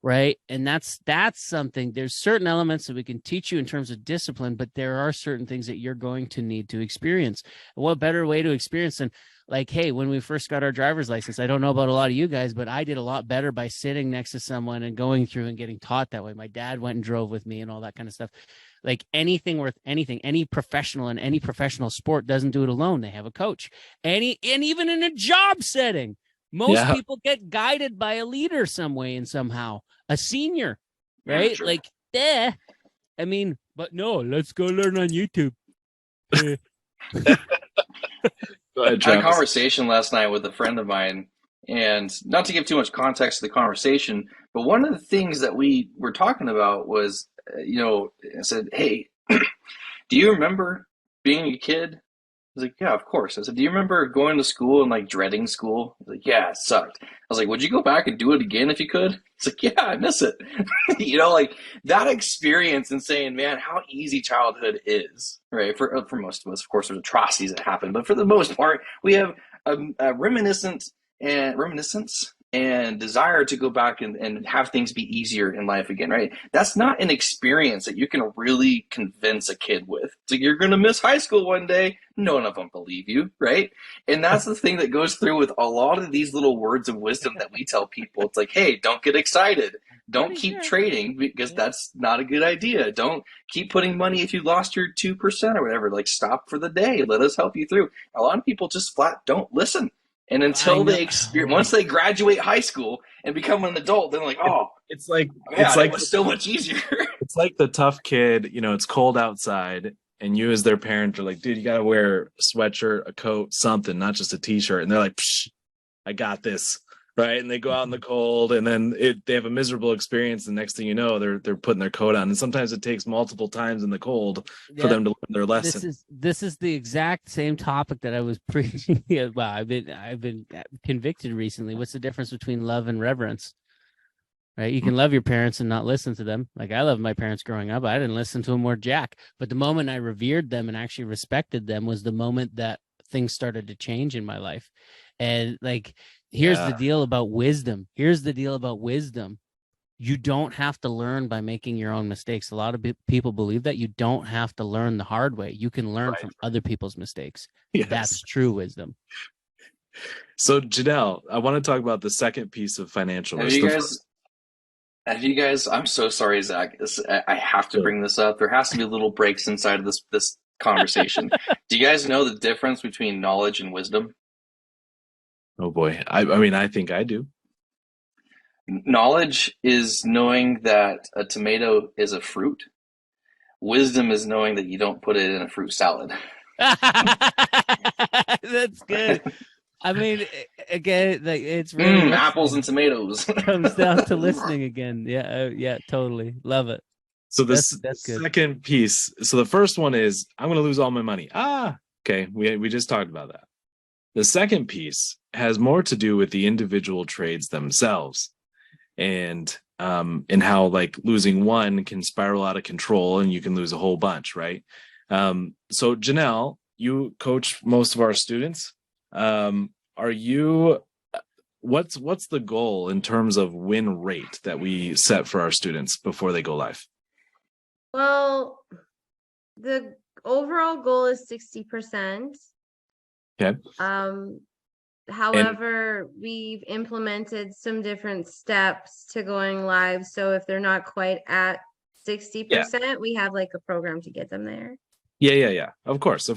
Right. And that's something. There's certain elements that we can teach you in terms of discipline, but there are certain things that you're going to need to experience. What better way to experience than, like, hey, when we first got our driver's license, I don't know about a lot of you guys, but I did a lot better by sitting next to someone and going through and getting taught that way. My dad went and drove with me and all that kind of stuff. Like, anything worth anything, any professional in any professional sport doesn't do it alone. They have a coach. And even in a job setting, most people get guided by a leader some way and somehow, a senior, right? Sure. Like, I mean, but no, let's go learn on YouTube. Go ahead, I had a Travis. conversation last night with a friend of mine, and not to give too much context to the conversation, but one of the things that we were talking about was, I said, hey, do you remember being a kid? I was like, yeah, of course. I said, do you remember going to school and like dreading school? I was like, yeah, it sucked. I was like, would you go back and do it again if you could? It's like, yeah, I miss it. Like that experience and saying, man, how easy childhood is, right? For most of us, of course, there's atrocities that happen, but for the most part, we have a reminiscence and desire to go back and have things be easier in life again, right? That's not an experience that you can really convince a kid with. So you're going to miss high school one day. None of them believe you, right? And that's the thing that goes through with a lot of these little words of wisdom that we tell people. It's like, hey, don't get excited. Don't keep trading because that's not a good idea. Don't keep putting money if you lost your 2% or whatever. Like, stop for the day. Let us help you through. A lot of people just flat don't listen. And until they experience, once they graduate high school and become an adult, they're like, oh, it's like it was so much easier. It's like the tough kid, it's cold outside, and you as their parent are like, dude, you got to wear a sweatshirt, a coat, something, not just a t-shirt. And they're like, psh, I got this. right? And they go out in the cold, and then they have a miserable experience. The next thing you know, they're putting their coat on, and sometimes it takes multiple times in the cold for them to learn their lesson. This is the exact same topic that I was preaching. Well, I've been convicted recently. What's the difference between love and reverence? Right? You can love your parents and not listen to them. Like I loved my parents growing up. I didn't listen to them or jack. But the moment I revered them and actually respected them was the moment that things started to change in my life. And like, here's the deal about wisdom. You don't have to learn by making your own mistakes. A lot of people believe that you don't have to learn the hard way. You can learn from other people's mistakes. Yes. That's true wisdom. So Janelle, I want to talk about the second piece of financial risk. Have you guys, I'm so sorry, Zach. I have to bring this up. There has to be little breaks inside of this conversation. Do you guys know the difference between knowledge and wisdom? Oh boy. I mean, I think I do. Knowledge is knowing that a tomato is a fruit. Wisdom is knowing that you don't put it in a fruit salad. That's good. I mean, again, like it's really apples and tomatoes. Comes down to listening again. Yeah, totally love it. So that's good. Second piece. So the first one is I'm going to lose all my money. Okay. We just talked about that. The second piece has more to do with the individual trades themselves, and how like losing one can spiral out of control, and you can lose a whole bunch, right? So Janelle, you coach most of our students. What's the goal in terms of win rate that we set for our students before they go live? Well, the overall goal is 60%. Okay. However, we've implemented some different steps to going live. So if they're not quite at 60%, we have like a program to get them there. Yeah. Of course.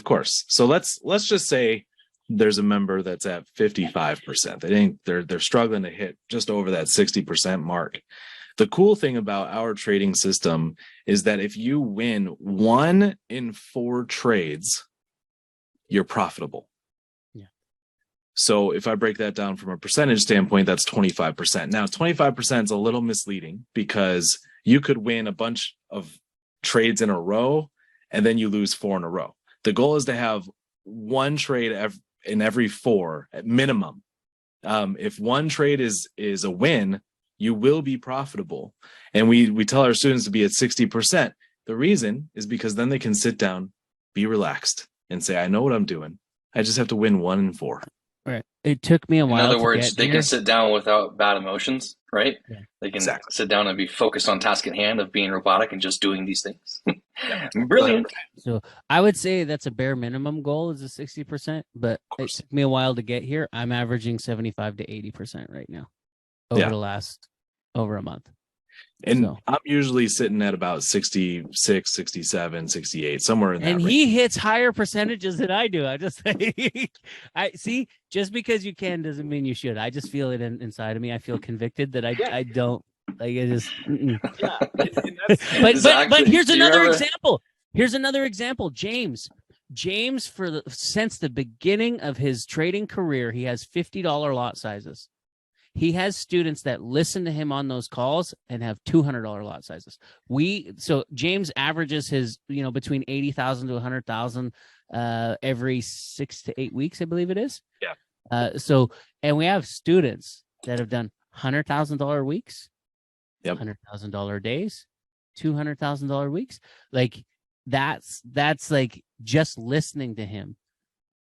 So let's just say there's a member that's at 55%. They're struggling to hit just over that 60% mark. The cool thing about our trading system is that if you win 1 in 4 trades, you're profitable. Yeah. So if I break that down from a percentage standpoint, that's 25%. Now, 25% is a little misleading because you could win a bunch of trades in a row and then you lose 4 in a row. The goal is to have 1 trade in every 4 at minimum. If 1 trade is a win, you will be profitable. And we tell our students to be at 60%. The reason is because then they can sit down, be relaxed, and say, I know what I'm doing. I just have to win 1 in 4. Right. It took me a while. In other words, they can sit down without bad emotions, right? Yeah. They can sit down and be focused on task at hand of being robotic and just doing these things. Brilliant. So I would say that's a bare minimum goal is a 60%, but it took me a while to get here. I'm averaging 75 to 80% right now over a month. And I'm usually sitting at about 66, 67, 68, somewhere in that range. And he hits higher percentages than I do. I just I see, just because you can doesn't mean you should. I just feel it inside of me. I feel convicted that I don't like it. Just but here's another example. Here's another example. James since the beginning of his trading career, he has $50 lot sizes. He has students that listen to him on those calls and have $200 lot sizes. So James averages his, between 80,000 to 100,000 every 6 to 8 weeks, I believe it is. Yeah. And we have students that have done $100,000 weeks, yep, $100,000 days, $200,000 weeks. Like that's like just listening to him.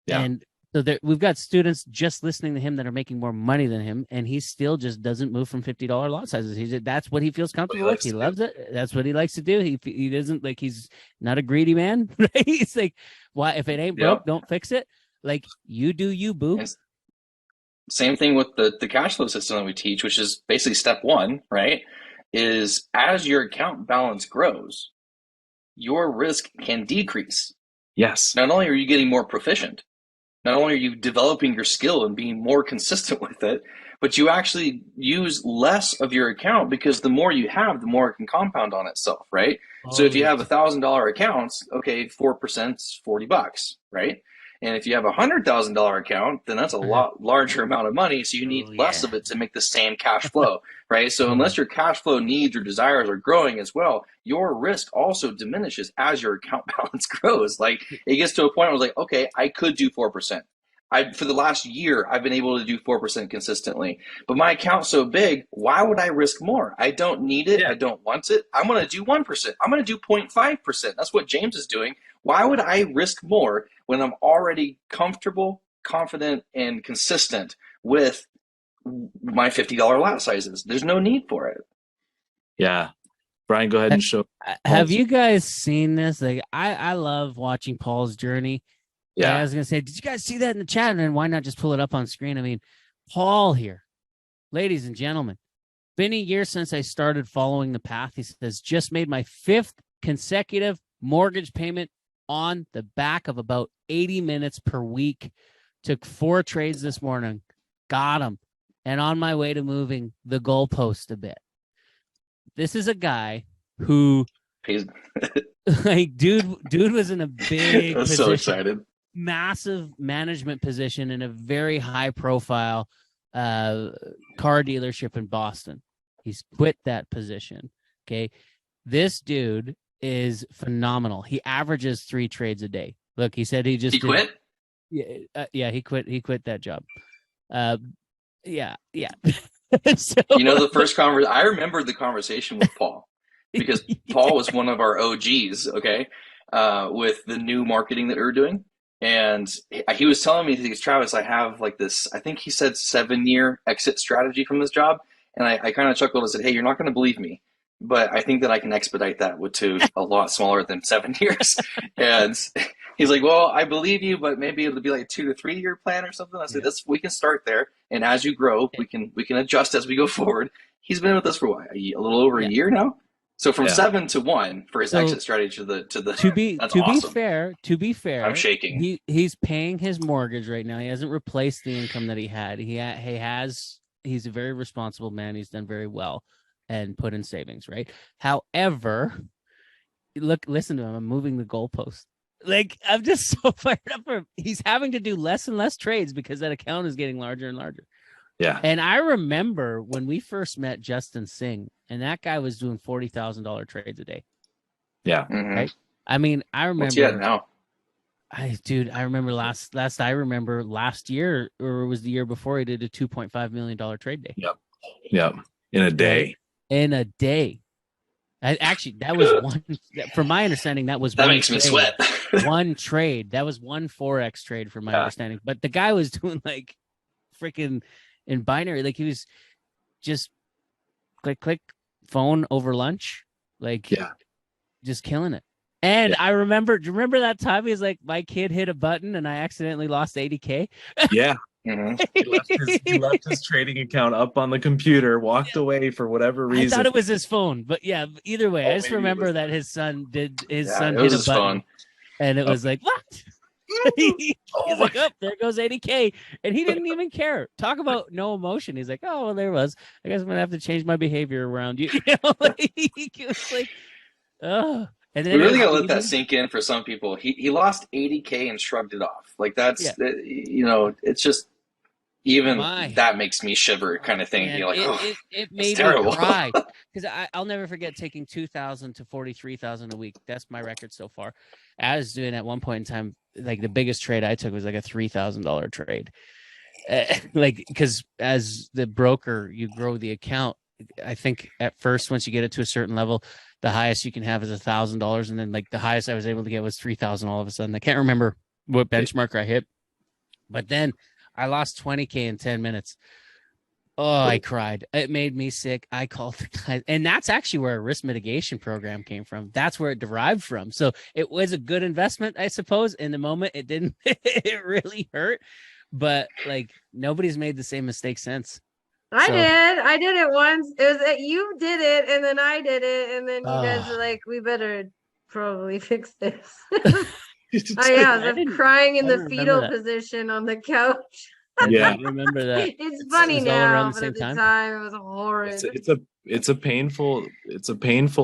Yeah. And so we've got students just listening to him that are making more money than him, and he still just doesn't move from $50 lot sizes. That's what he feels comfortable with. He loves it. That's what he likes to do. He doesn't he's not a greedy man. Right? He's like, why? If it ain't broke, don't fix it. Like you do, you boo. And same thing with the cash flow system that we teach, which is basically step 1, right? Is as your account balance grows, your risk can decrease. Yes. Not only are you getting more proficient, not only are you developing your skill and being more consistent with it, but you actually use less of your account because the more you have, the more it can compound on itself, right? So if you have $1,000 accounts, okay, 4% is $40, right? And if you have $100,000 account, then that's a lot larger amount of money. So you need less of it to make the same cash flow, right? So unless your cash flow needs or desires are growing as well, your risk also diminishes as your account balance grows. Like it gets to a point where I was like, okay, I could do 4%. For the last year, I've been able to do 4% consistently, but my account's so big. Why would I risk more? I don't need it. I don't want it. I'm going to do 1%. I'm going to do 0.5%. That's what James is doing. Why would I risk more when I'm already comfortable, confident, and consistent with my $50 lot sizes? There's no need for it. Yeah. Brian, go ahead and show. Have you guys seen this? Like, I love watching Paul's journey. Yeah, I was gonna say, did you guys see that in the chat? And then why not just pull it up on screen? I mean, Paul here, ladies and gentlemen, been a year since I started following the path. He says, just made my 5th consecutive mortgage payment on the back of about 80 minutes per week. Took 4 trades this morning, got them, and on my way to moving the goalpost a bit. This is a guy who, like, dude was in a big. I was position. So excited. Massive management position in a very high profile car dealership in Boston. He's quit that position. Okay. This dude is phenomenal. He averages 3 trades a day. Look, he said he quit. Yeah, he quit that job. Yeah. So, the first conversation, I remember the conversation with Paul because Paul was one of our OGs. Okay. With the new marketing that we were doing. And he was telling me, Travis, I have like this, I think he said 7-year exit strategy from this job. And I kind of chuckled and said, hey, you're not going to believe me, but I think that I can expedite that to a lot smaller than 7 years. And he's like, well, I believe you, but maybe it'll be like 2 to 3 year plan or something. I said, we can start there. And as you grow, we can adjust as we go forward. He's been with us for what, a little over a year now. So from 7 to 1 for his exit strategy to be fair, I'm shaking. He's paying his mortgage right now. He hasn't replaced the income that he had. He's a very responsible man. He's done very well and put in savings, right? However, listen to him. I'm moving the goalpost. Like, I'm just so fired up for him. He's having to do less and less trades because that account is getting larger and larger. Yeah. And I remember when we first met Justin Singh, and that guy was doing $40,000 trades a day. Yeah. Mm-hmm. Right? I mean, I remember. What's he at now? I remember last year, or it was the year before, he did a $2.5 million trade day. Yep. In a day. Actually, that was one. From my understanding, that was that one makes trade, me sweat. one trade. That was one Forex trade, from my understanding. But the guy was doing like freaking in binary, like he was just click phone over lunch, like just killing it. And I remember, do you remember that time he's like, my kid hit a button and I accidentally lost 80K? Yeah. Mm-hmm. He left his trading account up on the computer, walked away for whatever reason. I thought it was his phone, but yeah, either way, I just remember that his son hit a button phone. And it was like, what? He's like, oh, there goes 80K. And he didn't even care. Talk about no emotion. He's like, oh, well, there was. I guess I'm going to have to change my behavior around you. You know, like, he was like, oh. And then we really got to let that sink in for some people. He lost 80K and shrugged it off. Like that's, it's just, even that makes me shiver kind of thing. You're like, it made me cry. Because I'll never forget taking 2,000 to 43,000 a week. That's my record so far. I was doing at one point in time, like the biggest trade I took was like a $3,000 trade. Like, because as the broker, you grow the account. I think at first, once you get it to a certain level, the highest you can have is $1,000. And then like the highest I was able to get was 3,000 all of a sudden. I can't remember what benchmark I hit, but then I lost 20K in 10 minutes. Oh, I cried. It made me sick. I called the guy. And that's actually where a risk mitigation program came from. That's where it derived from. So it was a good investment, I suppose. In the moment, it didn't, it really hurt. But like nobody's made the same mistake since. I did it once. It was that you did it and then I did it. And then you guys were like, we better probably fix this. I was crying in the fetal position on the couch. Yeah, I remember that. It's funny now, but at the time it was horrid. it's a painful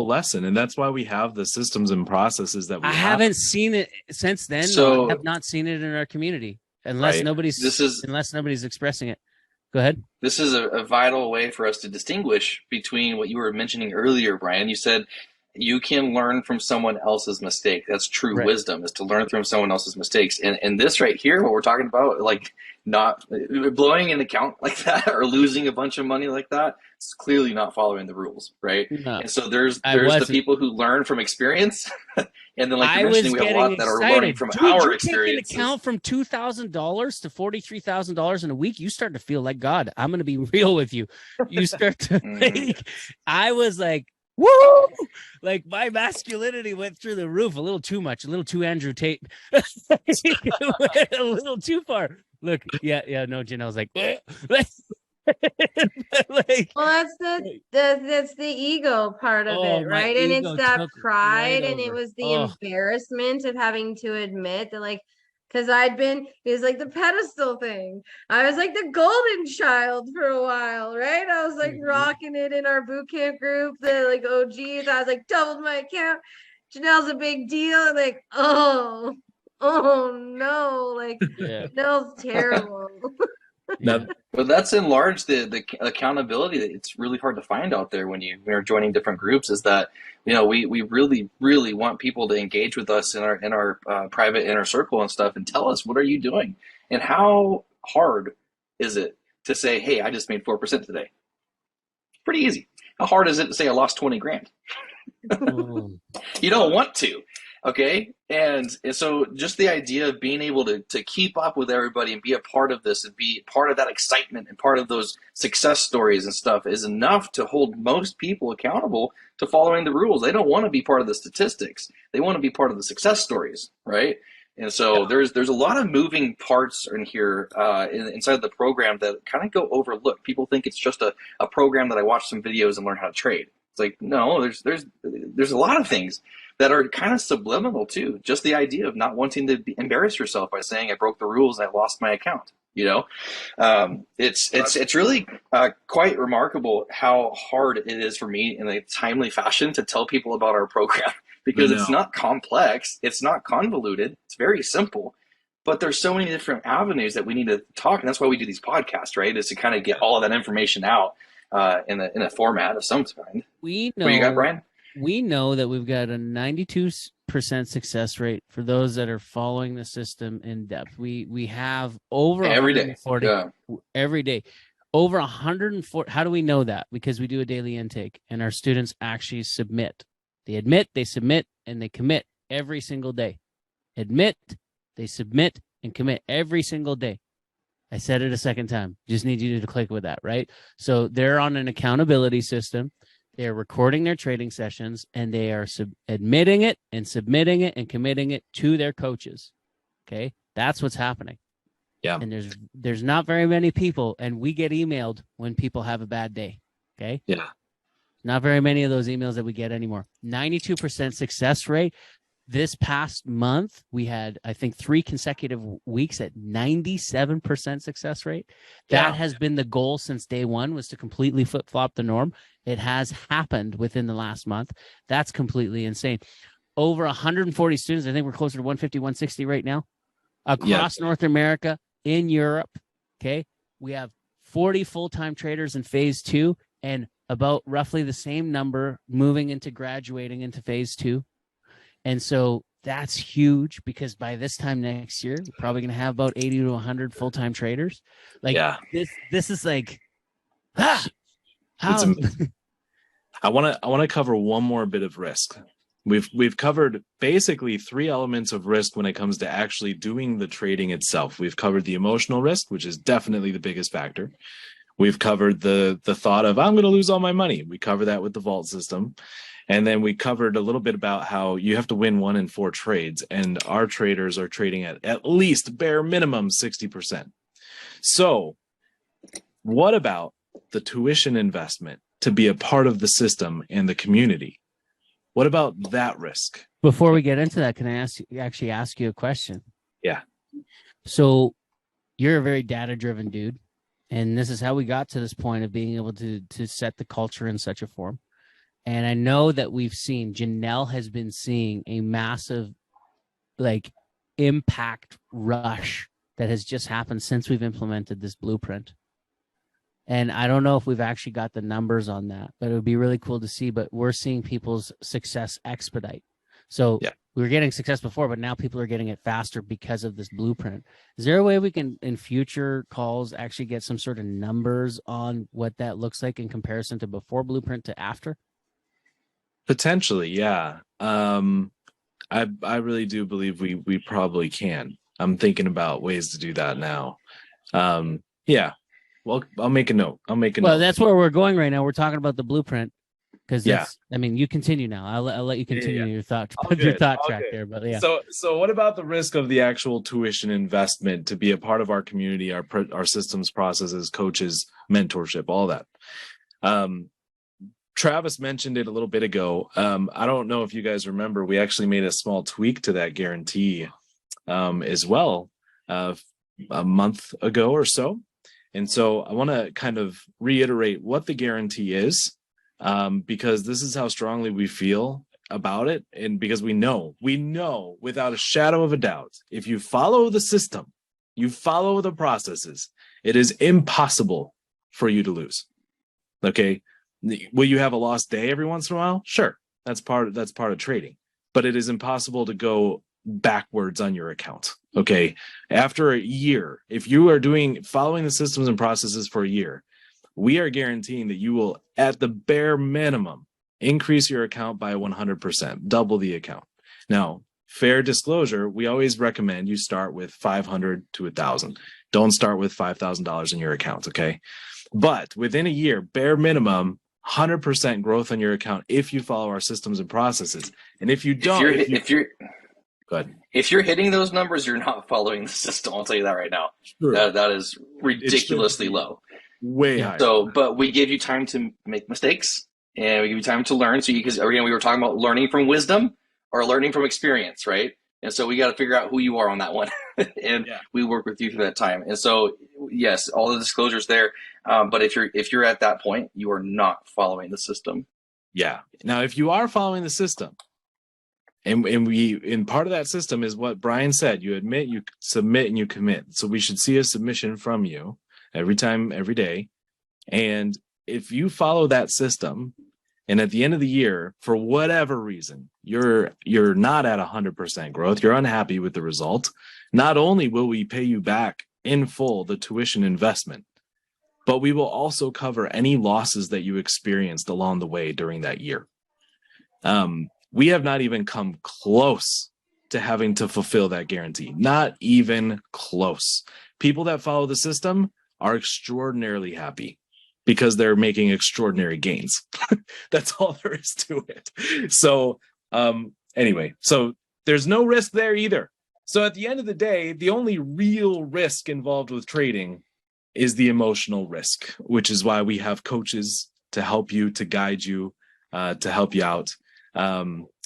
lesson, and that's why we have the systems and processes that we I have. haven't seen it since then. So- I have not seen it in our community unless Right. nobody's expressing it. Go ahead. This is a vital way for us to distinguish between what you were mentioning earlier, Brian. You said you can learn from someone else's mistake. That's true Right. wisdom, is to learn from someone else's mistakes. And this right here, what we're talking about, like not blowing an account like that or losing a bunch of money like that, it's clearly not following the rules, right? No. And so there's I the wasn't. people who learn from experience, and then like I you're was mentioning, we have a getting lot that are excited. learning from Dude, our you experiences. take an account from $2,000 to $43,000 in a week. You start to feel like God. I'm going to be real with you. You start to like, I was like, woo! Like my masculinity went through the roof a little too much, a little too Andrew Tate. It went a little too far. Look, yeah, no, Janelle's like, like, Well, that's the ego part of Oh, it, my right? And ego it's that took pride, right and it over. was the Oh. embarrassment of having to admit that, like, because it was like the pedestal thing. I was like the golden child for a while, right? I was like Mhm. rocking it in our boot camp group, the like OGs. I was like doubled my account. Janelle's a big deal. And like, oh no, like Yeah. Janelle's terrible. Now, But that's in large the accountability that it's really hard to find out there when you're joining different groups, is that we really want people to engage with us in our private inner circle and stuff, and tell us, what are you doing, and how hard is it to say, hey, I just made 4% today. Pretty easy. How hard is it to say I lost 20 grand? Mm. You don't want to. Okay. And so just the idea of being able to keep up with everybody and be a part of this and be part of that excitement and part of those success stories and stuff is enough to hold most people accountable to following the rules. They don't want to be part of the statistics. They want to be part of the success stories, right? And so there's a lot of moving parts in here inside the program that kind of go overlooked. People think it's just a program that I watch some videos and learn how to trade. It's like, no, there's a lot of things that are kind of subliminal too. Just the idea of not wanting to embarrass yourself by saying I broke the rules and I lost my account. It's really quite remarkable how hard it is for me in a timely fashion to tell people about our program, because it's not complex, it's not convoluted, it's very simple. But there's so many different avenues that we need to talk, and that's why we do these podcasts, right? Is to kind of get all of that information out in a format of some kind. We know. What you got, Brian? We know that we've got a 92% success rate for those that are following the system in depth. We have over Every day. 140 Yeah. every day. Over 140. How do we know that? Because we do a daily intake and our students actually submit. They admit, they submit, and they commit every single day. Admit, they submit, and commit every single day. I said it a second time. Just need you to click with that, right? So they're on an accountability system. They're recording their trading sessions, and they are admitting it and submitting it and committing it to their coaches. Okay, that's what's happening. Yeah. And there's not very many people, and we get emailed when people have a bad day. Okay. Yeah. Not very many of those emails that we get anymore. 92% success rate. This past month, we had, I think, 3 consecutive weeks at 97% success rate. That has been the goal since day one, was to completely flip-flop the norm. It has happened within the last month. That's completely insane. Over 140 students. I think we're closer to 150, 160 right now across North America, in Europe. Okay. We have 40 full-time traders in phase 2 and about roughly the same number moving into graduating into phase 2. And so that's huge, because by this time next year, we're probably going to have about 80 to 100 full-time traders. Like this is like, how? I want to cover one more bit of risk. We've covered basically 3 elements of risk when it comes to actually doing the trading itself. We've covered the emotional risk, which is definitely the biggest factor. We've covered the thought of, I'm going to lose all my money. We cover that with the vault system. And then we covered a little bit about how you have to win 1 in 4 trades, and our traders are trading at least bare minimum 60%. So what about the tuition investment to be a part of the system and the community? What about that risk? Before we get into that, can I ask you a question? Yeah. So you're a very data-driven dude. And this is how we got to this point of being able to set the culture in such a form. And I know that Janelle has been seeing a massive like impact rush that has just happened since we've implemented this blueprint. And I don't know if we've actually got the numbers on that, but it would be really cool to see. But we're seeing people's success expedite. So we were getting success before, but now people are getting it faster because of this blueprint. Is there a way we can, in future calls, actually get some sort of numbers on what that looks like in comparison to before blueprint to after? Potentially, yeah. I really do believe we probably can. I'm thinking about ways to do that now. Yeah. Well, I'll make a note. Well, that's where we're going right now. We're talking about the blueprint. Because I mean, you continue now. I'll let you continue your thought track there. But yeah. So what about the risk of the actual tuition investment to be a part of our community, our systems, processes, coaches, mentorship, all that? Travis mentioned it a little bit ago. I don't know if you guys remember, we actually made a small tweak to that guarantee as well a month ago or so. And so I want to kind of reiterate what the guarantee is. Because this is how strongly we feel about it. And because we know without a shadow of a doubt, if you follow the system, you follow the processes, it is impossible for you to lose. Okay. Will you have a lost day every once in a while? Sure. That's part of trading, but it is impossible to go backwards on your account. Okay. After a year, if you are following the systems and processes for a year, we are guaranteeing that you will, at the bare minimum, increase your account by 100%, double the account. Now, fair disclosure, we always recommend you start with $500 to $1,000. Don't start with $5,000 in your account, okay? But within a year, bare minimum, 100% growth on your account if you follow our systems and processes. And if you don't, if you're hitting those numbers, you're not following the system. I'll tell you that right now. Sure. That is ridiculously low. Way higher. So, but we give you time to make mistakes, and we give you time to learn. So, because again, we were talking about learning from wisdom or learning from experience, right? And so we got to figure out who you are on that one, and we work with you through that time. And so, yes, all the disclosures there. But if you're at that point, you are not following the system. Yeah. Now, if you are following the system, and part of that system is what Brian said: you admit, you submit, and you commit. So we should see a submission from you every time, every day. And if you follow that system, and at the end of the year, for whatever reason, you're not at 100% growth, you're unhappy with the result, not only will we pay you back in full the tuition investment, but we will also cover any losses that you experienced along the way during that year. We have not even come close to having to fulfill that guarantee. Not even close. People that follow the system are extraordinarily happy because they're making extraordinary gains. That's all there is to it. So anyway, so there's no risk there either. So at the end of the day, the only real risk involved with trading is the emotional risk, which is why we have coaches to help you, to guide you, to help you out.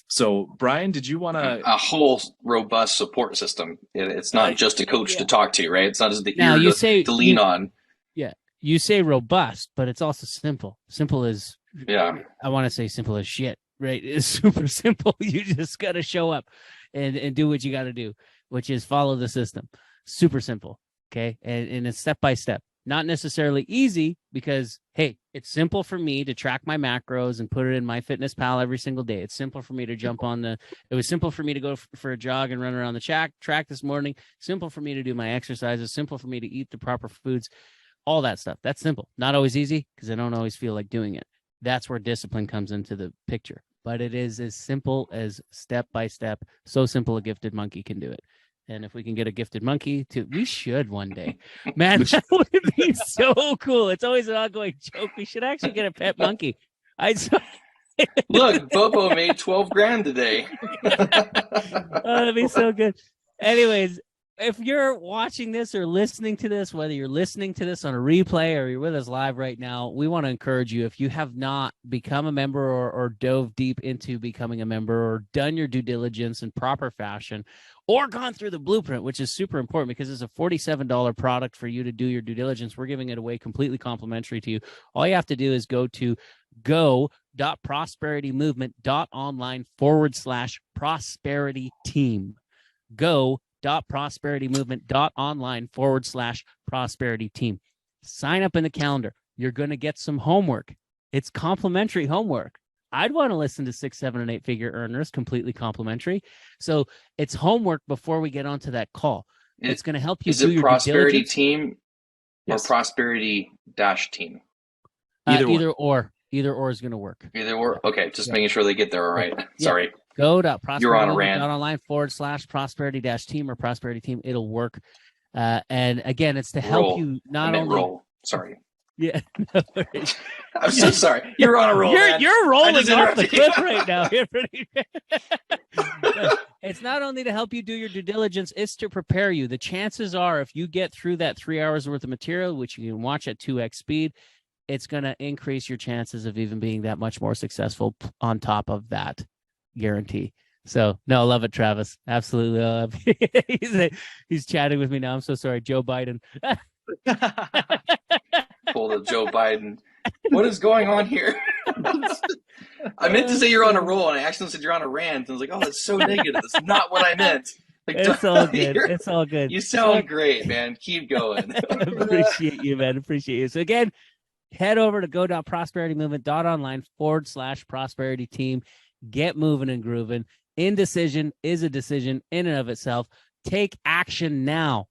So Brian, did you want to a whole robust support system? It's not just a coach to talk to, right? It's not just the ear to lean on. Yeah, you say robust, but it's also simple. Simple as I want to say simple as shit, right? It's super simple. You just got to show up and do what you got to do, which is follow the system. Super simple, okay? And it's step by step. Not necessarily easy because, hey, it's simple for me to track my macros and put it in MyFitnessPal every single day. It's simple for me to it was simple for me to go for a jog and run around the track this morning. Simple for me to do my exercises. Simple for me to eat the proper foods. All that stuff. That's simple. Not always easy because I don't always feel like doing it. That's where discipline comes into the picture. But it is as simple as step by step. So simple a gifted monkey can do it. And if we can get a gifted monkey we should one day, man, that would be so cool. It's always an ongoing joke. We should actually get a pet monkey. Look, Bobo made $12,000 today. Oh, that'd be so good. Anyways, if you're watching this or listening to this, whether you're listening to this on a replay or you're with us live right now, we want to encourage you, if you have not become a member or dove deep into becoming a member or done your due diligence in proper fashion or gone through the blueprint, which is super important because it's a $47 product for you to do your due diligence. We're giving it away completely complimentary to you. All you have to do is go to go.prosperitymovement.online/prosperity team. Go.prosperitymovement.online/prosperity team. Sign up in the calendar. You're going to get some homework. It's complimentary homework. I'd want to listen to 6, 7, and 8 figure earners completely complimentary. So it's homework before we get onto that call. It's going to help you Is do it your Prosperity due diligence. Team Yes. or Prosperity-Team? Either one. Either or is going to work. Either or? Okay, just Yeah. making sure they get there all right. Yeah. Sorry. You're on a rant. Go.prosperitymovement.online/prosperity-team or prosperity team. It'll work. And again, it's to help Roll. you I not meant only. roll. Sorry. Yeah. No worries. I'm so sorry. You're on a roll, man. You're I rolling just off the interrupted you. cliff right now. It's not only to help you do your due diligence, it's to prepare you. The chances are, if you get through that 3 hours worth of material, which you can watch at 2x speed, it's going to increase your chances of even being that much more successful on top of that guarantee. So, no, I love it, Travis. Absolutely love it. He's chatting with me now. I'm so sorry. Joe Biden. Pulled a Joe Biden. What is going on here? I meant to say you're on a roll, and I accidentally said you're on a rant. I was like, oh, that's so negative. That's not what I meant. Like, It's all good. It's all good. You sound great, man. Keep going. Appreciate you, man. Appreciate you. So again, head over to go.prosperitymovement.online/prosperity team. Get moving and grooving. Indecision is a decision in and of itself. Take action now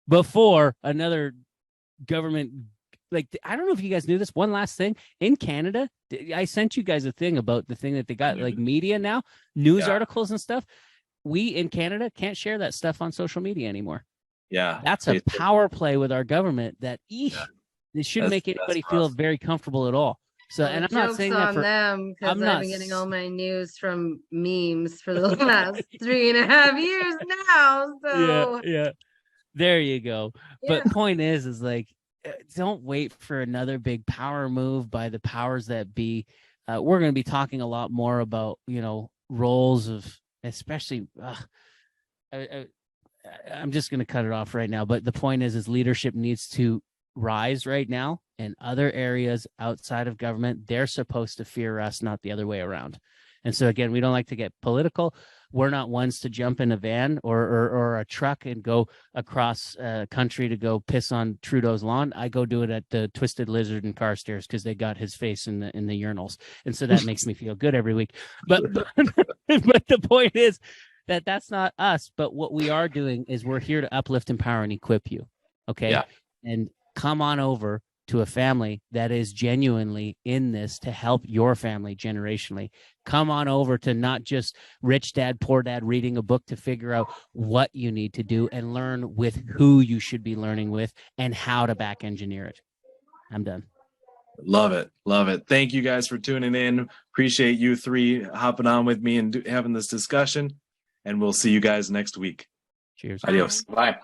before another government. Like, I don't know if you guys knew this. One last thing. In Canada, I sent you guys a thing about the thing that they got, like media now, news articles and stuff. We in Canada can't share that stuff on social media anymore. Yeah. That's a power play with our government that it shouldn't make That's anybody feel rough. very comfortable at all. So, Well, and I'm joke's not saying on that for them because I'm I've not been getting s- all my news from memes for the last 3.5 years now. So yeah. There you go. yeah. But point is like, don't wait for another big power move by the powers that be. We're going to be talking a lot more about, roles of, especially, I'm just going to cut it off right now. But the point is leadership needs to rise right now in other areas outside of government. They're supposed to fear us, not the other way around. And so again, we don't like to get political. We're not ones to jump in a van or a truck and go across country to go piss on Trudeau's lawn. I go do it at the Twisted Lizard and Carstairs because they got his face in the urinals, and so that makes me feel good every week. But the point is that that's not us. But what we are doing is we're here to uplift, empower, and equip you. Okay, Yeah. And come on over to a family that is genuinely in this to help your family generationally. Come on over to not just Rich Dad, Poor Dad reading a book to figure out what you need to do and learn with who you should be learning with and how to back engineer it. I'm done. Love it. Love it. Thank you guys for tuning in. Appreciate you three hopping on with me and having this discussion. And we'll see you guys next week. Cheers. Adios. Bye.